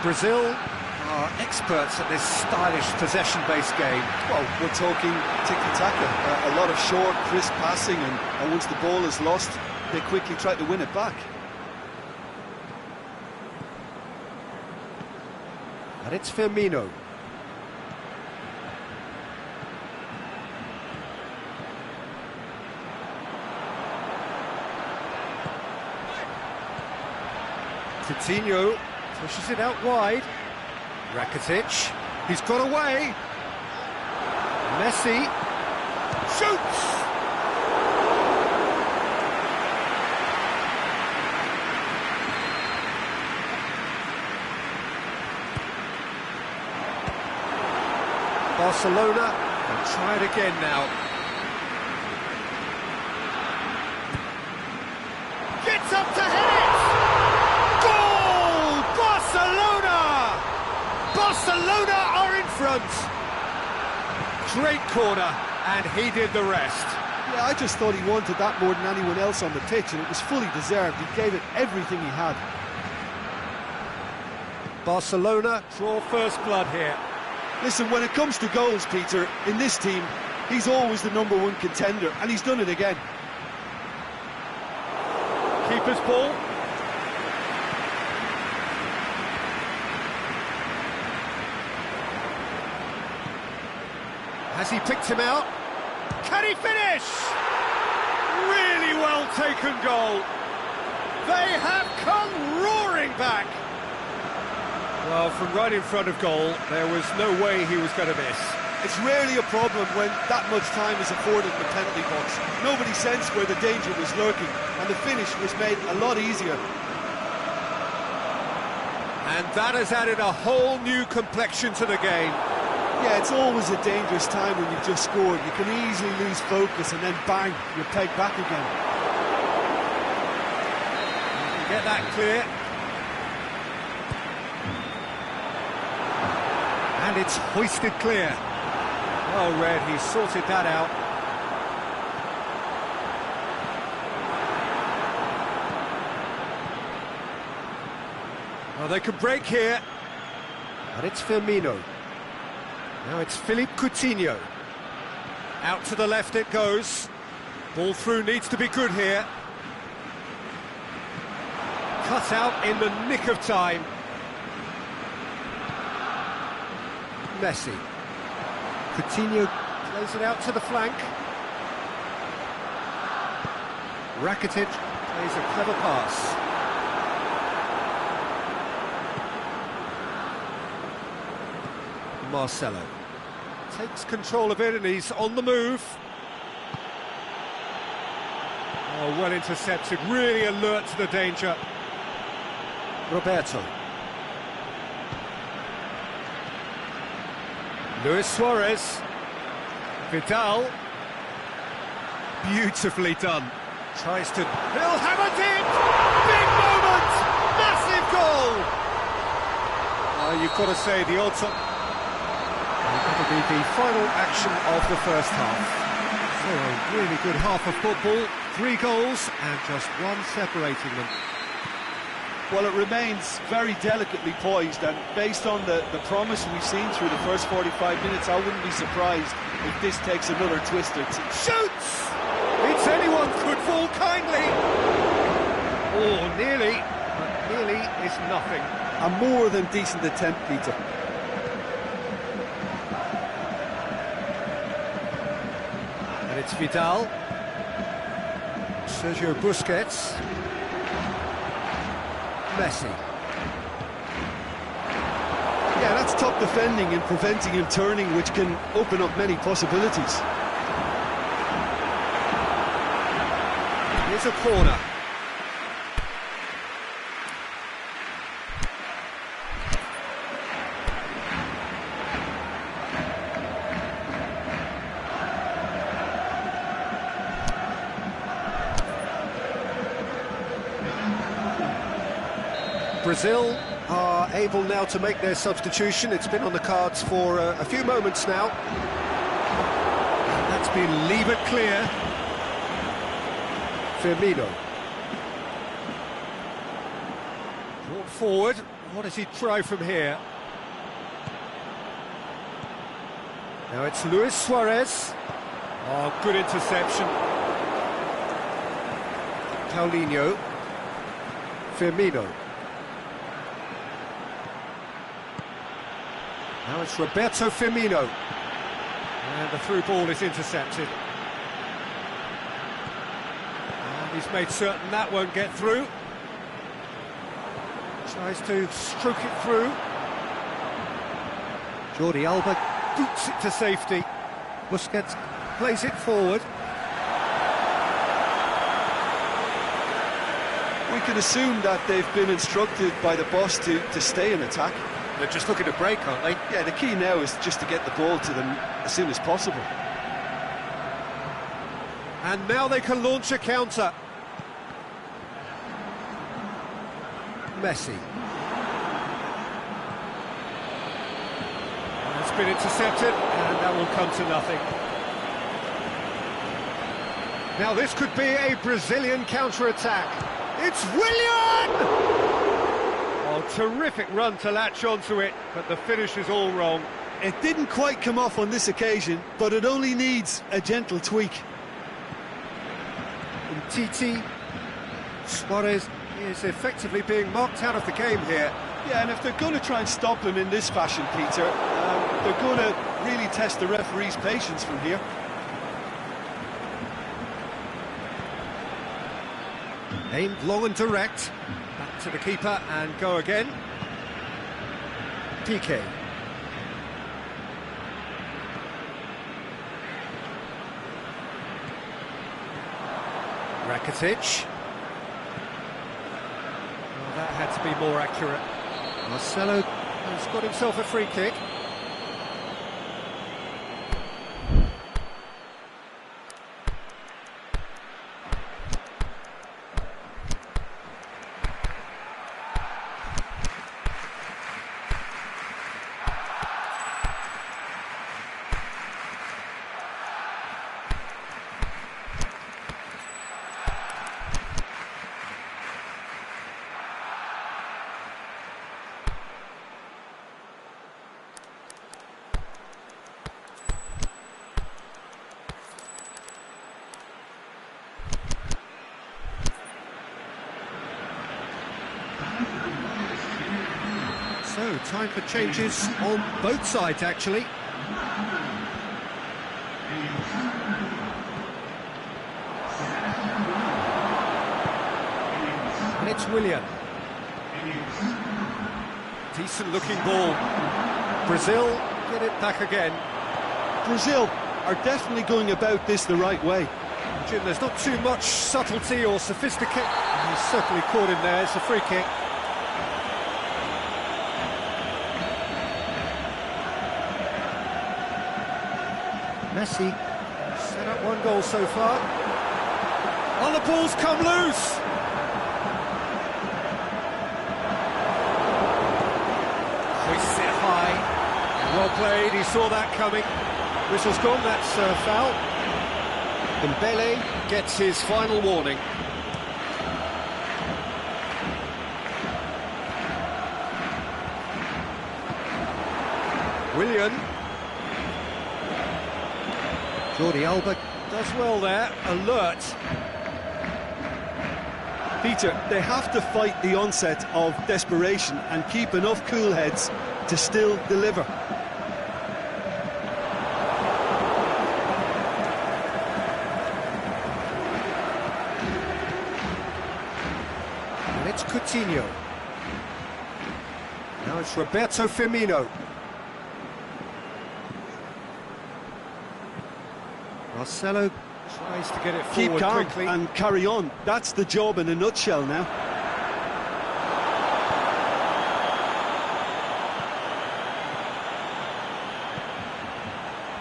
Brazil are experts at this stylish possession-based game. Well, we're talking tiki-taka, a lot of short, crisp passing, and once the ball is lost, they quickly try to win it back. And it's Firmino. Coutinho pushes it out wide. Rakitic, he's got away. Messi shoots! Barcelona will try it again now. Gets up to hit it! Barcelona are in front. Great corner, and he did the rest. Yeah, I just thought he wanted that more than anyone else on the pitch, and it was fully deserved. He gave it everything he had. Barcelona draw first blood here. Listen, when it comes to goals, Peter, in this team, he's always the #1 contender, and he's done it again. Keeper's ball. Has he picked him out? Can he finish? Really well taken goal. They have come roaring back. Well, from right in front of goal, there was no way he was going to miss. It's rarely a problem when that much time is afforded in the penalty box. Nobody sensed where the danger was lurking, and the finish was made a lot easier. And that has added a whole new complexion to the game. Yeah, it's always a dangerous time when you've just scored. You can easily lose focus and then bang, you're pegged back again. You can get that clear. And it's hoisted clear. Well read, he sorted that out. Well, they could break here. And it's Firmino. Now it's Philippe Coutinho. Out to the left it goes. Ball through needs to be good here. Cut out in the nick of time. Messi. Coutinho plays it out to the flank. Rakitic plays a clever pass. Marcelo takes control of it and he's on the move. Oh, well intercepted, really alert to the danger. Roberto. Luis Suarez. Vidal. Beautifully done. Tries to... He'll hammer it! Big moment! Massive goal! You've got to say the odds are... That'll be the final action of the first half. So a really good half of football. 3 goals and just one separating them. Well, it remains very delicately poised, and based on the promise we've seen through the first 45 minutes, I wouldn't be surprised if this takes another twist or two. Shoots! It's anyone could fall kindly. Oh, nearly, but nearly is nothing. A more than decent attempt, Peter. And it's Vidal. Sergio Busquets. Messi. Yeah, that's top defending and preventing him turning, which can open up many possibilities. Here's a corner. Brazil are able now to make their substitution. It's been on the cards for a few moments now. And that's been levered clear. Firmino. Brought forward. What does he try from here? Now it's Luis Suarez. Oh, good interception. Paulinho. Firmino. Now it's Roberto Firmino. And the through ball is intercepted. And he's made certain that won't get through. Tries to stroke it through. Jordi Alba boots it to safety. Busquets plays it forward. We can assume that they've been instructed by the boss to stay in attack. They're just looking to break, aren't they? Yeah, the key now is just to get the ball to them as soon as possible. And now they can launch a counter. Messi. It's been intercepted, and that will come to nothing. Now this could be a Brazilian counter-attack. It's Willian! Oh, terrific run to latch onto it, but the finish is all wrong. It didn't quite come off on this occasion, but it only needs a gentle tweak. Titi. Suarez is effectively being marked out of the game here. Yeah, and if they're going to try and stop him in this fashion, Peter, they're going to really test the referee's patience from here. Aimed long and direct. Back to the keeper and go again. Piqué. Rakitic. Well, that had to be more accurate. Marcelo has got himself a free kick. So time for changes on both sides, actually. And it's Willian. Decent looking ball. Brazil get it back again. Brazil are definitely going about this the right way. Jim, there's not too much subtlety or sophistication. He's certainly caught him there. It's a free kick. Messi set up one goal so far. Oh, the ball's come loose. Hoists it high. Well played, he saw that coming. Whistle's gone, that's a foul. Dembele gets his final warning. Willian. Jordi Alba does well there, alert. Peter, they have to fight the onset of desperation and keep enough cool heads to still deliver. And it's Coutinho. Now it's Roberto Firmino. Marcelo tries to get it Keep forward calm quickly. and carry on. That's the job in a nutshell now.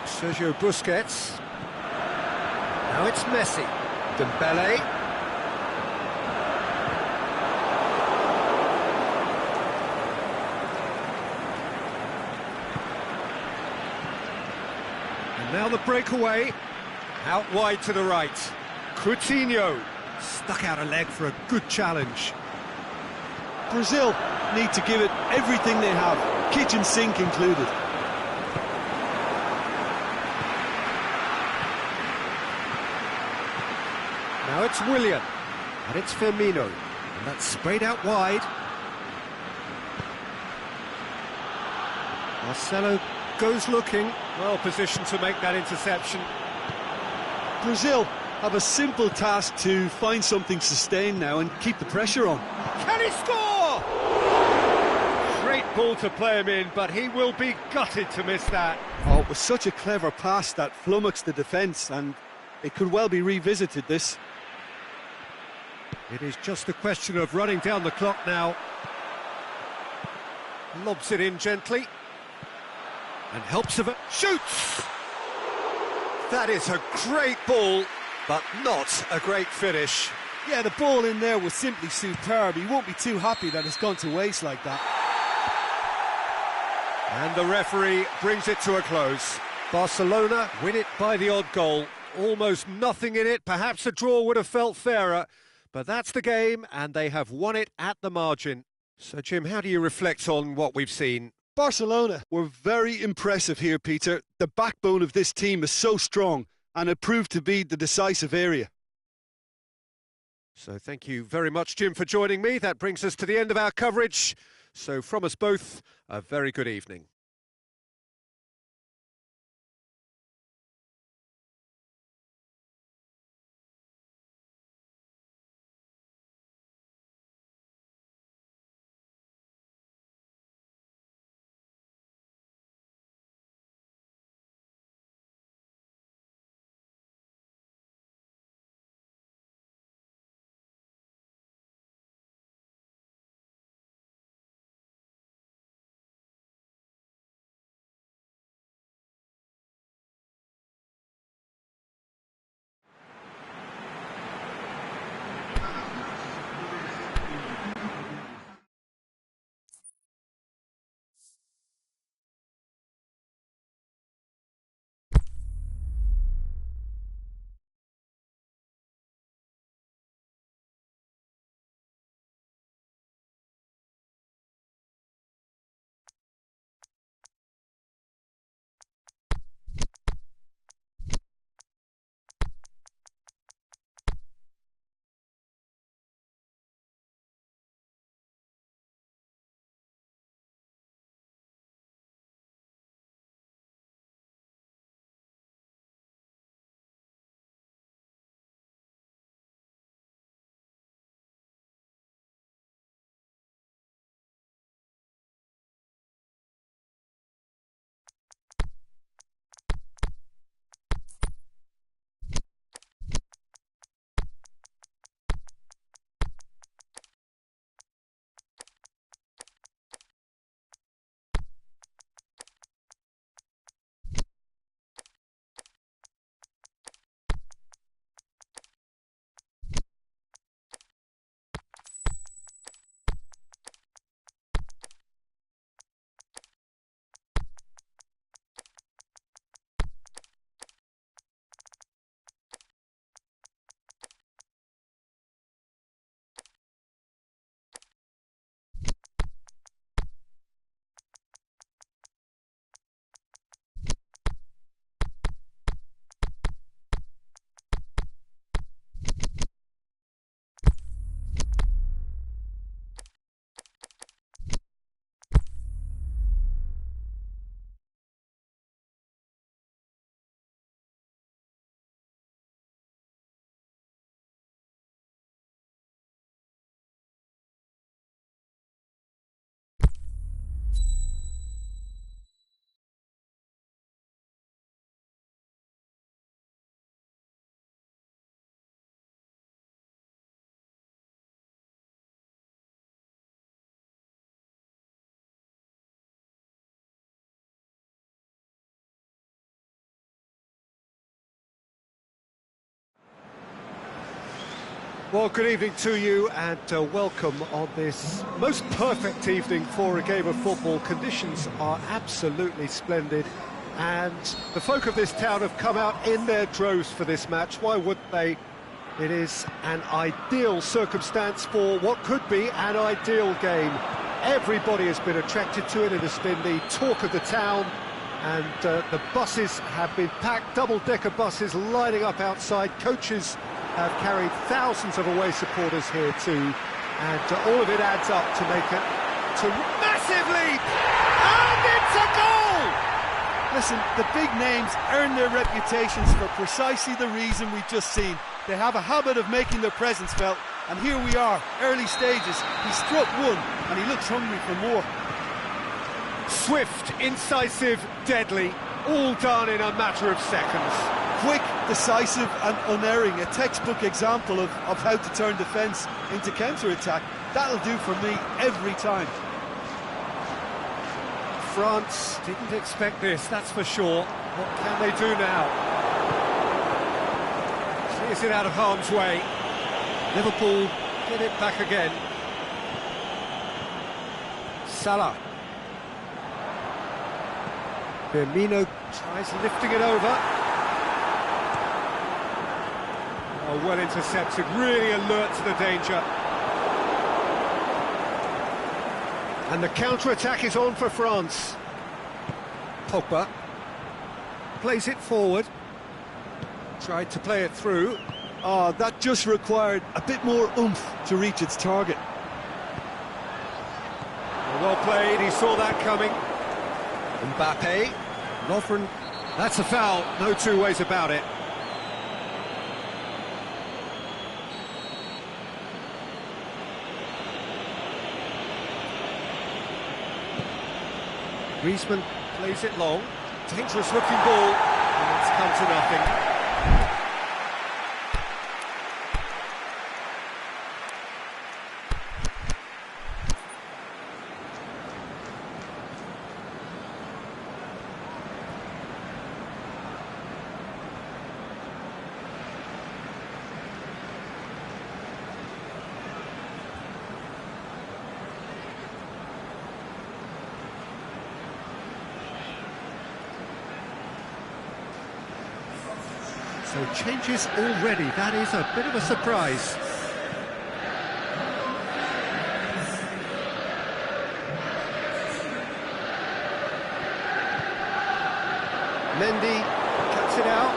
Sergio Busquets. Now it's Messi. Dembele. And now the breakaway. Out wide to the right. Coutinho stuck out a leg for a good challenge. Brazil need to give it everything they have, kitchen sink included. Now it's Willian, and it's Firmino, and that's sprayed out wide. Marcelo goes looking, well positioned to make that interception. Brazil have a simple task to find something sustained now and keep the pressure on. Can he score? Great ball to play him in, but he will be gutted to miss that. Oh, it was such a clever pass that flummoxed the defence, and it could well be revisited, this. It is just a question of running down the clock now. Lobs it in gently. And helps of it. Shoots! That is a great ball, but not a great finish. Yeah, the ball in there was simply superb. He won't be too happy that it's gone to waste like that. And the referee brings it to a close. Barcelona win it by the odd goal. Almost nothing in it. Perhaps a draw would have felt fairer. But that's the game, and they have won it at the margin. So, Jim, how do you reflect on what we've seen? Barcelona were very impressive here, Peter. The backbone of this team is so strong, and it proved to be the decisive area. So thank you very much, Jim, for joining me. That brings us to the end of our coverage. So from us both, a very good evening. Well, good evening to you and welcome on this most perfect evening for a game of football. Conditions are absolutely splendid and the folk of this town have come out in their droves for this match. Why wouldn't they? It is an ideal circumstance for what could be an ideal game. Everybody has been attracted to it. It has been the talk of the town, and the buses have been packed, double-decker buses lining up outside. Coaches have carried thousands of away supporters here too, and all of it adds up to make it a massive leap, and it's a goal! Listen, the big names earn their reputations for precisely the reason we've just seen. They have a habit of making their presence felt, and here we are, early stages. He struck one, and he looks hungry for more. Swift, incisive, deadly, all done in a matter of seconds. Quick, decisive and unerring, a textbook example of how to turn defence into counter-attack. That'll do for me every time. France didn't expect this, that's for sure. What can they do now? Clears it out of harm's way. Liverpool get it back again. Salah. Firmino tries lifting it over. Oh, well intercepted, really alert to the danger. And the counter-attack is on for France. Pogba plays it forward. Tried to play it through. Oh, that just required a bit more oomph to reach its target. Well played, he saw that coming. Mbappe, Lovren, that's a foul, no two ways about it. Griezmann plays it long, dangerous looking ball, and it's come to nothing. So changes already, that is a bit of a surprise. Mendy cuts it out.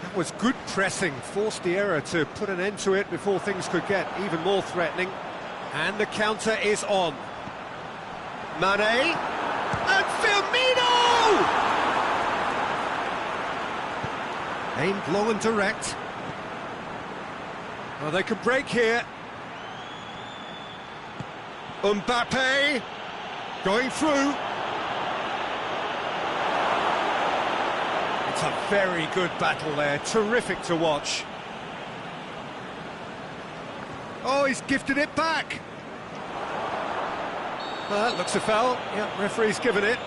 That was good pressing, forced the error to put an end to it before things could get even more threatening. And the counter is on. Mane, and Firmino! Aimed long and direct. Well, they can break here. Mbappe, going through. It's a very good battle there, terrific to watch. Oh, he's gifted it back. That looks a foul. Yeah, referee's given it.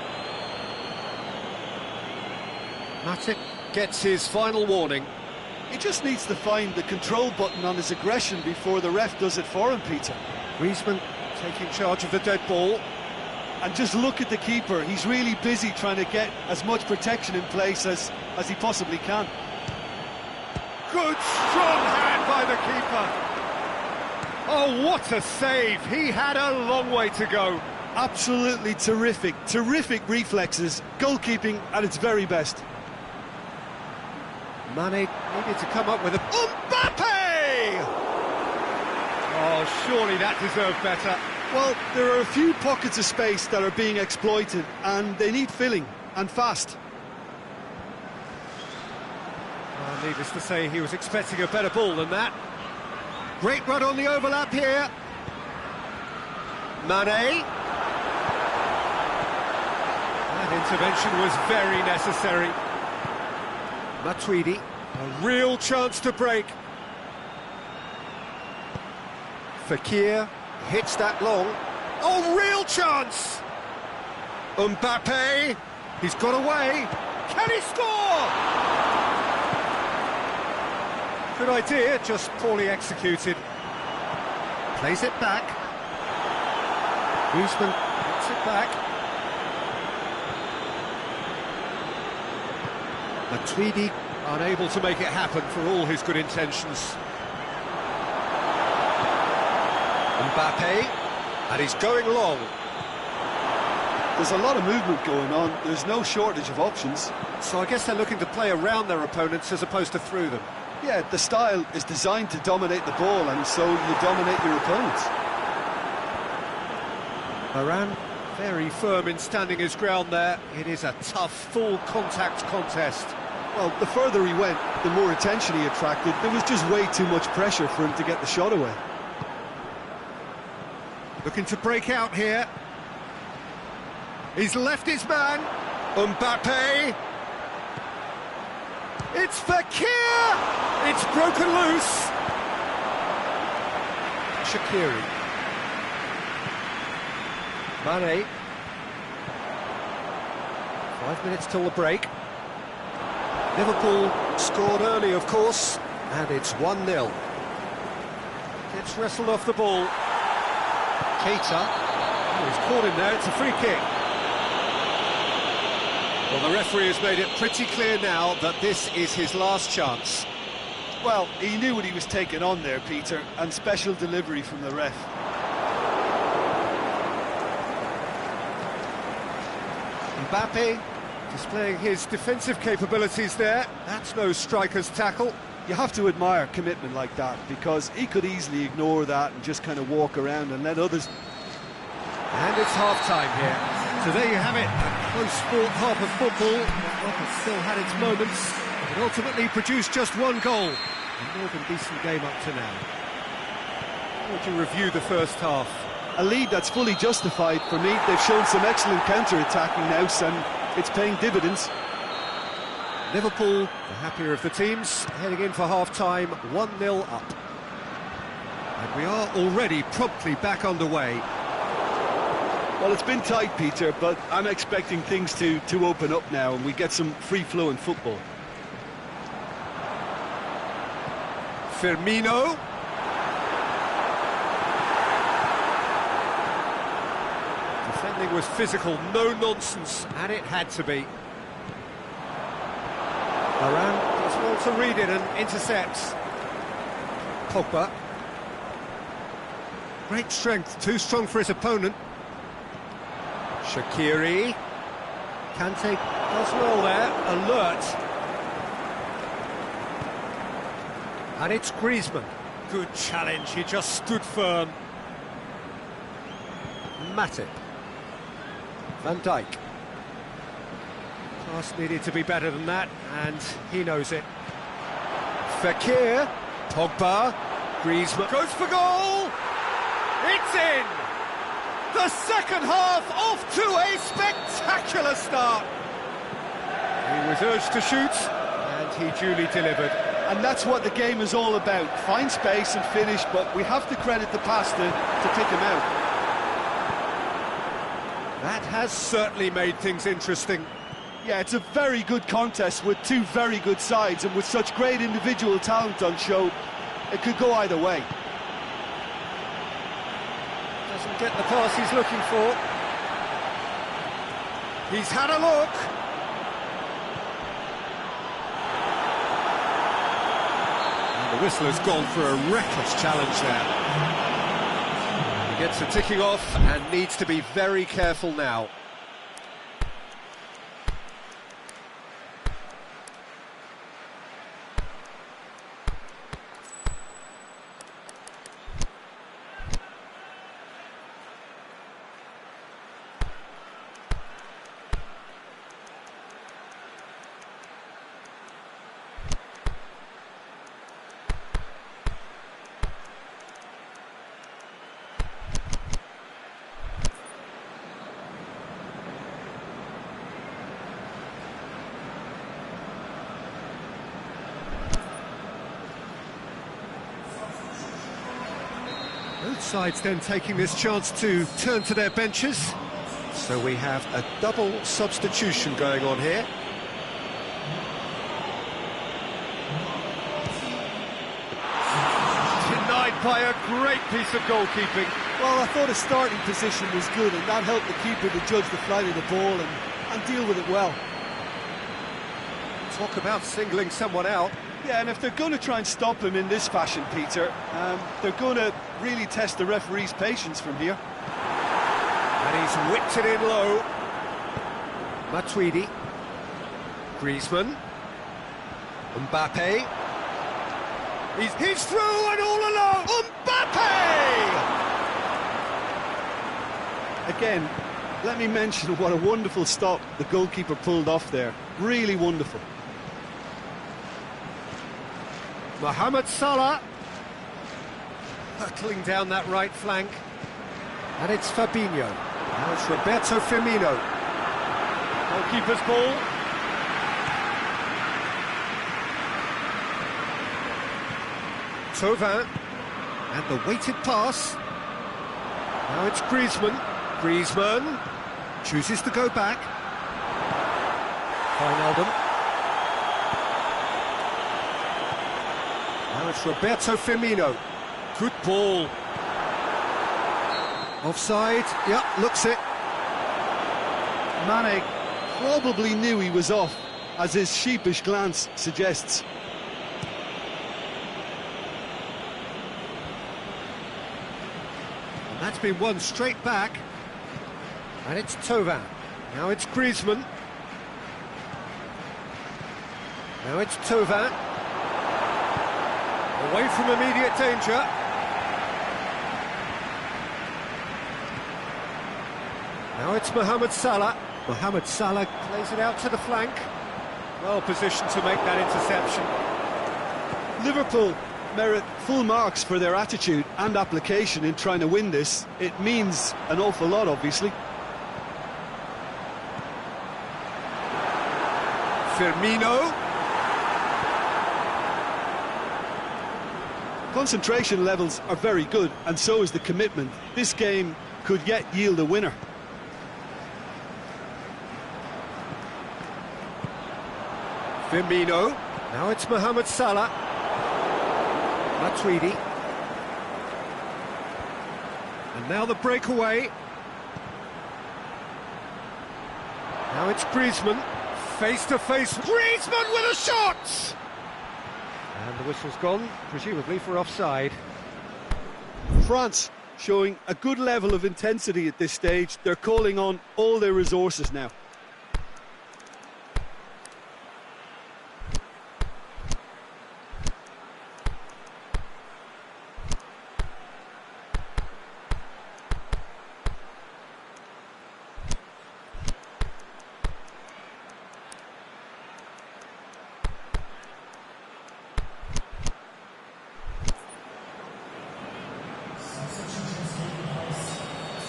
Matip gets his final warning. He just needs to find the control button on his aggression before the ref does it for him, Peter. Griezmann taking charge of the dead ball. And just look at the keeper. He's really busy trying to get as much protection in place as he possibly can. Good, strong hand by the keeper. Oh, what a save! He had a long way to go. Absolutely terrific, terrific reflexes, goalkeeping at its very best. Mane needed to come up with a... Mbappe! Oh, surely that deserved better. Well, there are a few pockets of space that are being exploited, and they need filling, and fast. Well, needless to say, he was expecting a better ball than that. Great run on the overlap here. Mane. That intervention was very necessary. Matuidi, a real chance to break. Fekir hits that long. Oh, real chance! Mbappe! He's got away. Can he score? Good idea, just poorly executed. Plays it back. Griezmann puts it back. Matuidi unable to make it happen for all his good intentions. Mbappe, and he's going long. There's a lot of movement going on. There's no shortage of options. So I guess they're looking to play around their opponents as opposed to through them. Yeah, the style is designed to dominate the ball, and so you dominate your opponents. Varane, very firm in standing his ground there. It is a tough, full-contact contest. Well, the further he went, the more attention he attracted. There was just way too much pressure for him to get the shot away. Looking to break out here. He's left his man. Mbappe. It's Fekir! It's broken loose. Shaqiri. Mane. 5 minutes till the break. Liverpool scored early, of course, and it's 1-0. Gets wrestled off the ball. Keita. Oh, he's caught him there, it's a free kick. Well, the referee has made it pretty clear now that this is his last chance. Well, he knew what he was taking on there, Peter, and special delivery from the ref. Mbappe displaying his defensive capabilities there. That's no striker's tackle. You have to admire commitment like that, because he could easily ignore that and just kind of walk around and let others... And it's half-time here. So there you have it, a close sport half of football. That has still had its moments. It ultimately produced just one goal. A more than decent game up to now. How would you review the first half? A lead that's fully justified for me. They've shown some excellent counter-attacking now, and it's paying dividends. Liverpool, the happier of the teams, heading in for half-time, 1-0 up. And we are already promptly back underway. Well, it's been tight, Peter, but I'm expecting things to open up now and we get some free-flowing football. Firmino. Defending was physical, no nonsense, and it had to be. Varane does well to read it and intercepts. Pogba. Great strength, too strong for his opponent. Shaqiri. Kante does well there, alert. And it's Griezmann. Good challenge, he just stood firm. Matip. Van Dijk. Pass needed to be better than that, and he knows it. Fekir. Pogba. Griezmann goes for goal! It's in! The second half off to a spectacular start. He was urged to shoot, and he duly delivered. And that's what the game is all about. Find space and finish, but we have to credit the pass to pick him out. That has certainly made things interesting. Yeah, it's a very good contest with two very good sides, and with such great individual talent on show, it could go either way. Doesn't get the pass he's looking for. He's had a look. And the whistler's gone for a reckless challenge there. He gets a ticking off and needs to be very careful now. Both sides then taking this chance to turn to their benches. So we have a double substitution going on here. Denied by a great piece of goalkeeping. Well, I thought his starting position was good, and that helped the keeper to judge the flight of the ball and deal with it well. Talk about singling someone out. Yeah, and if they're going to try and stop him in this fashion, Peter, they're going to really test the referee's patience from here. And he's whipped it in low. Matuidi. Griezmann. Mbappe. He's through and all alone. Mbappe! Again, Let me mention what a wonderful stop the goalkeeper pulled off there. Really wonderful. Mohamed Salah hurtling down that right flank, and it's Fabinho. Now it's Roberto Firmino. Goalkeeper's ball. Thauvin, and the weighted pass. Now it's Griezmann. Griezmann chooses to go back. Wijnaldum. Now it's Roberto Firmino. Good ball. Offside. Yep, looks it. Mane probably knew he was off, as his sheepish glance suggests. And that's been won straight back. And it's Thauvin. Now it's Griezmann. Now it's Thauvin. Away from immediate danger. Now it's Mohamed Salah. Mohamed Salah plays it out to the flank. Well positioned to make that interception. Liverpool merit full marks for their attitude and application in trying to win this. It means an awful lot, obviously. Firmino. Concentration levels are very good, and so is the commitment. This game could yet yield a winner. Firmino. Now it's Mohamed Salah. Matuidi. And now the breakaway. Now it's Griezmann. Face to face. Griezmann with a shot! And the whistle's gone, presumably for offside. France showing a good level of intensity at this stage. They're calling on all their resources now.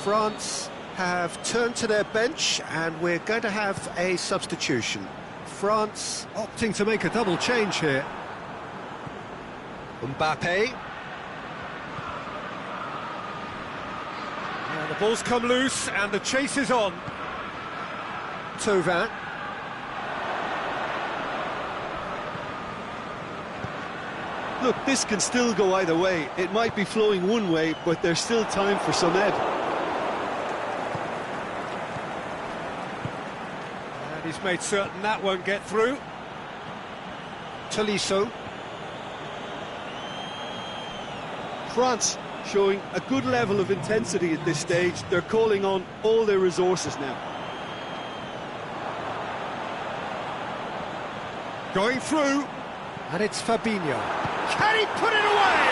France have turned to their bench, and we're going to have a substitution. France opting to make a double change here. Mbappe. And the ball's come loose, and the chase is on. Thauvin. Look, this can still go either way. It might be flowing one way, but there's still time for some ebb. He's made certain that won't get through. Tolisso. France showing a good level of intensity at this stage. They're calling on all their resources now. Going through. And it's Fabinho. Can he put it away?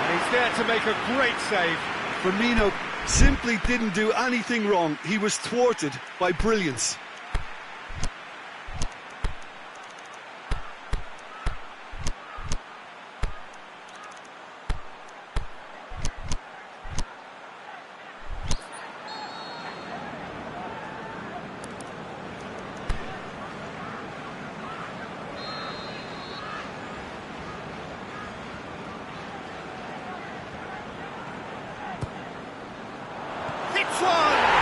And he's there to make a great save. Firmino simply didn't do anything wrong. He was thwarted by brilliance. Hits one!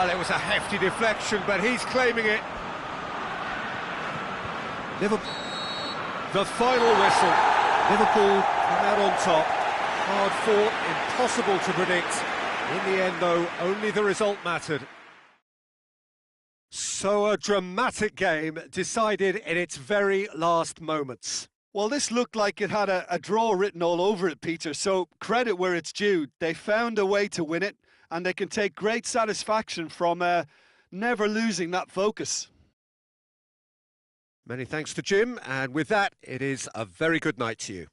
Well, it was a hefty deflection, but he's claiming it. Liverpool. The final whistle. Liverpool come out on top. Hard fought, impossible to predict. In the end, though, only the result mattered. So a dramatic game decided in its very last moments. Well, this looked like it had a draw written all over it, Peter, so credit where it's due. They found a way to win it, and they can take great satisfaction from never losing that focus. Many thanks to Jim, and with that, it is a very good night to you.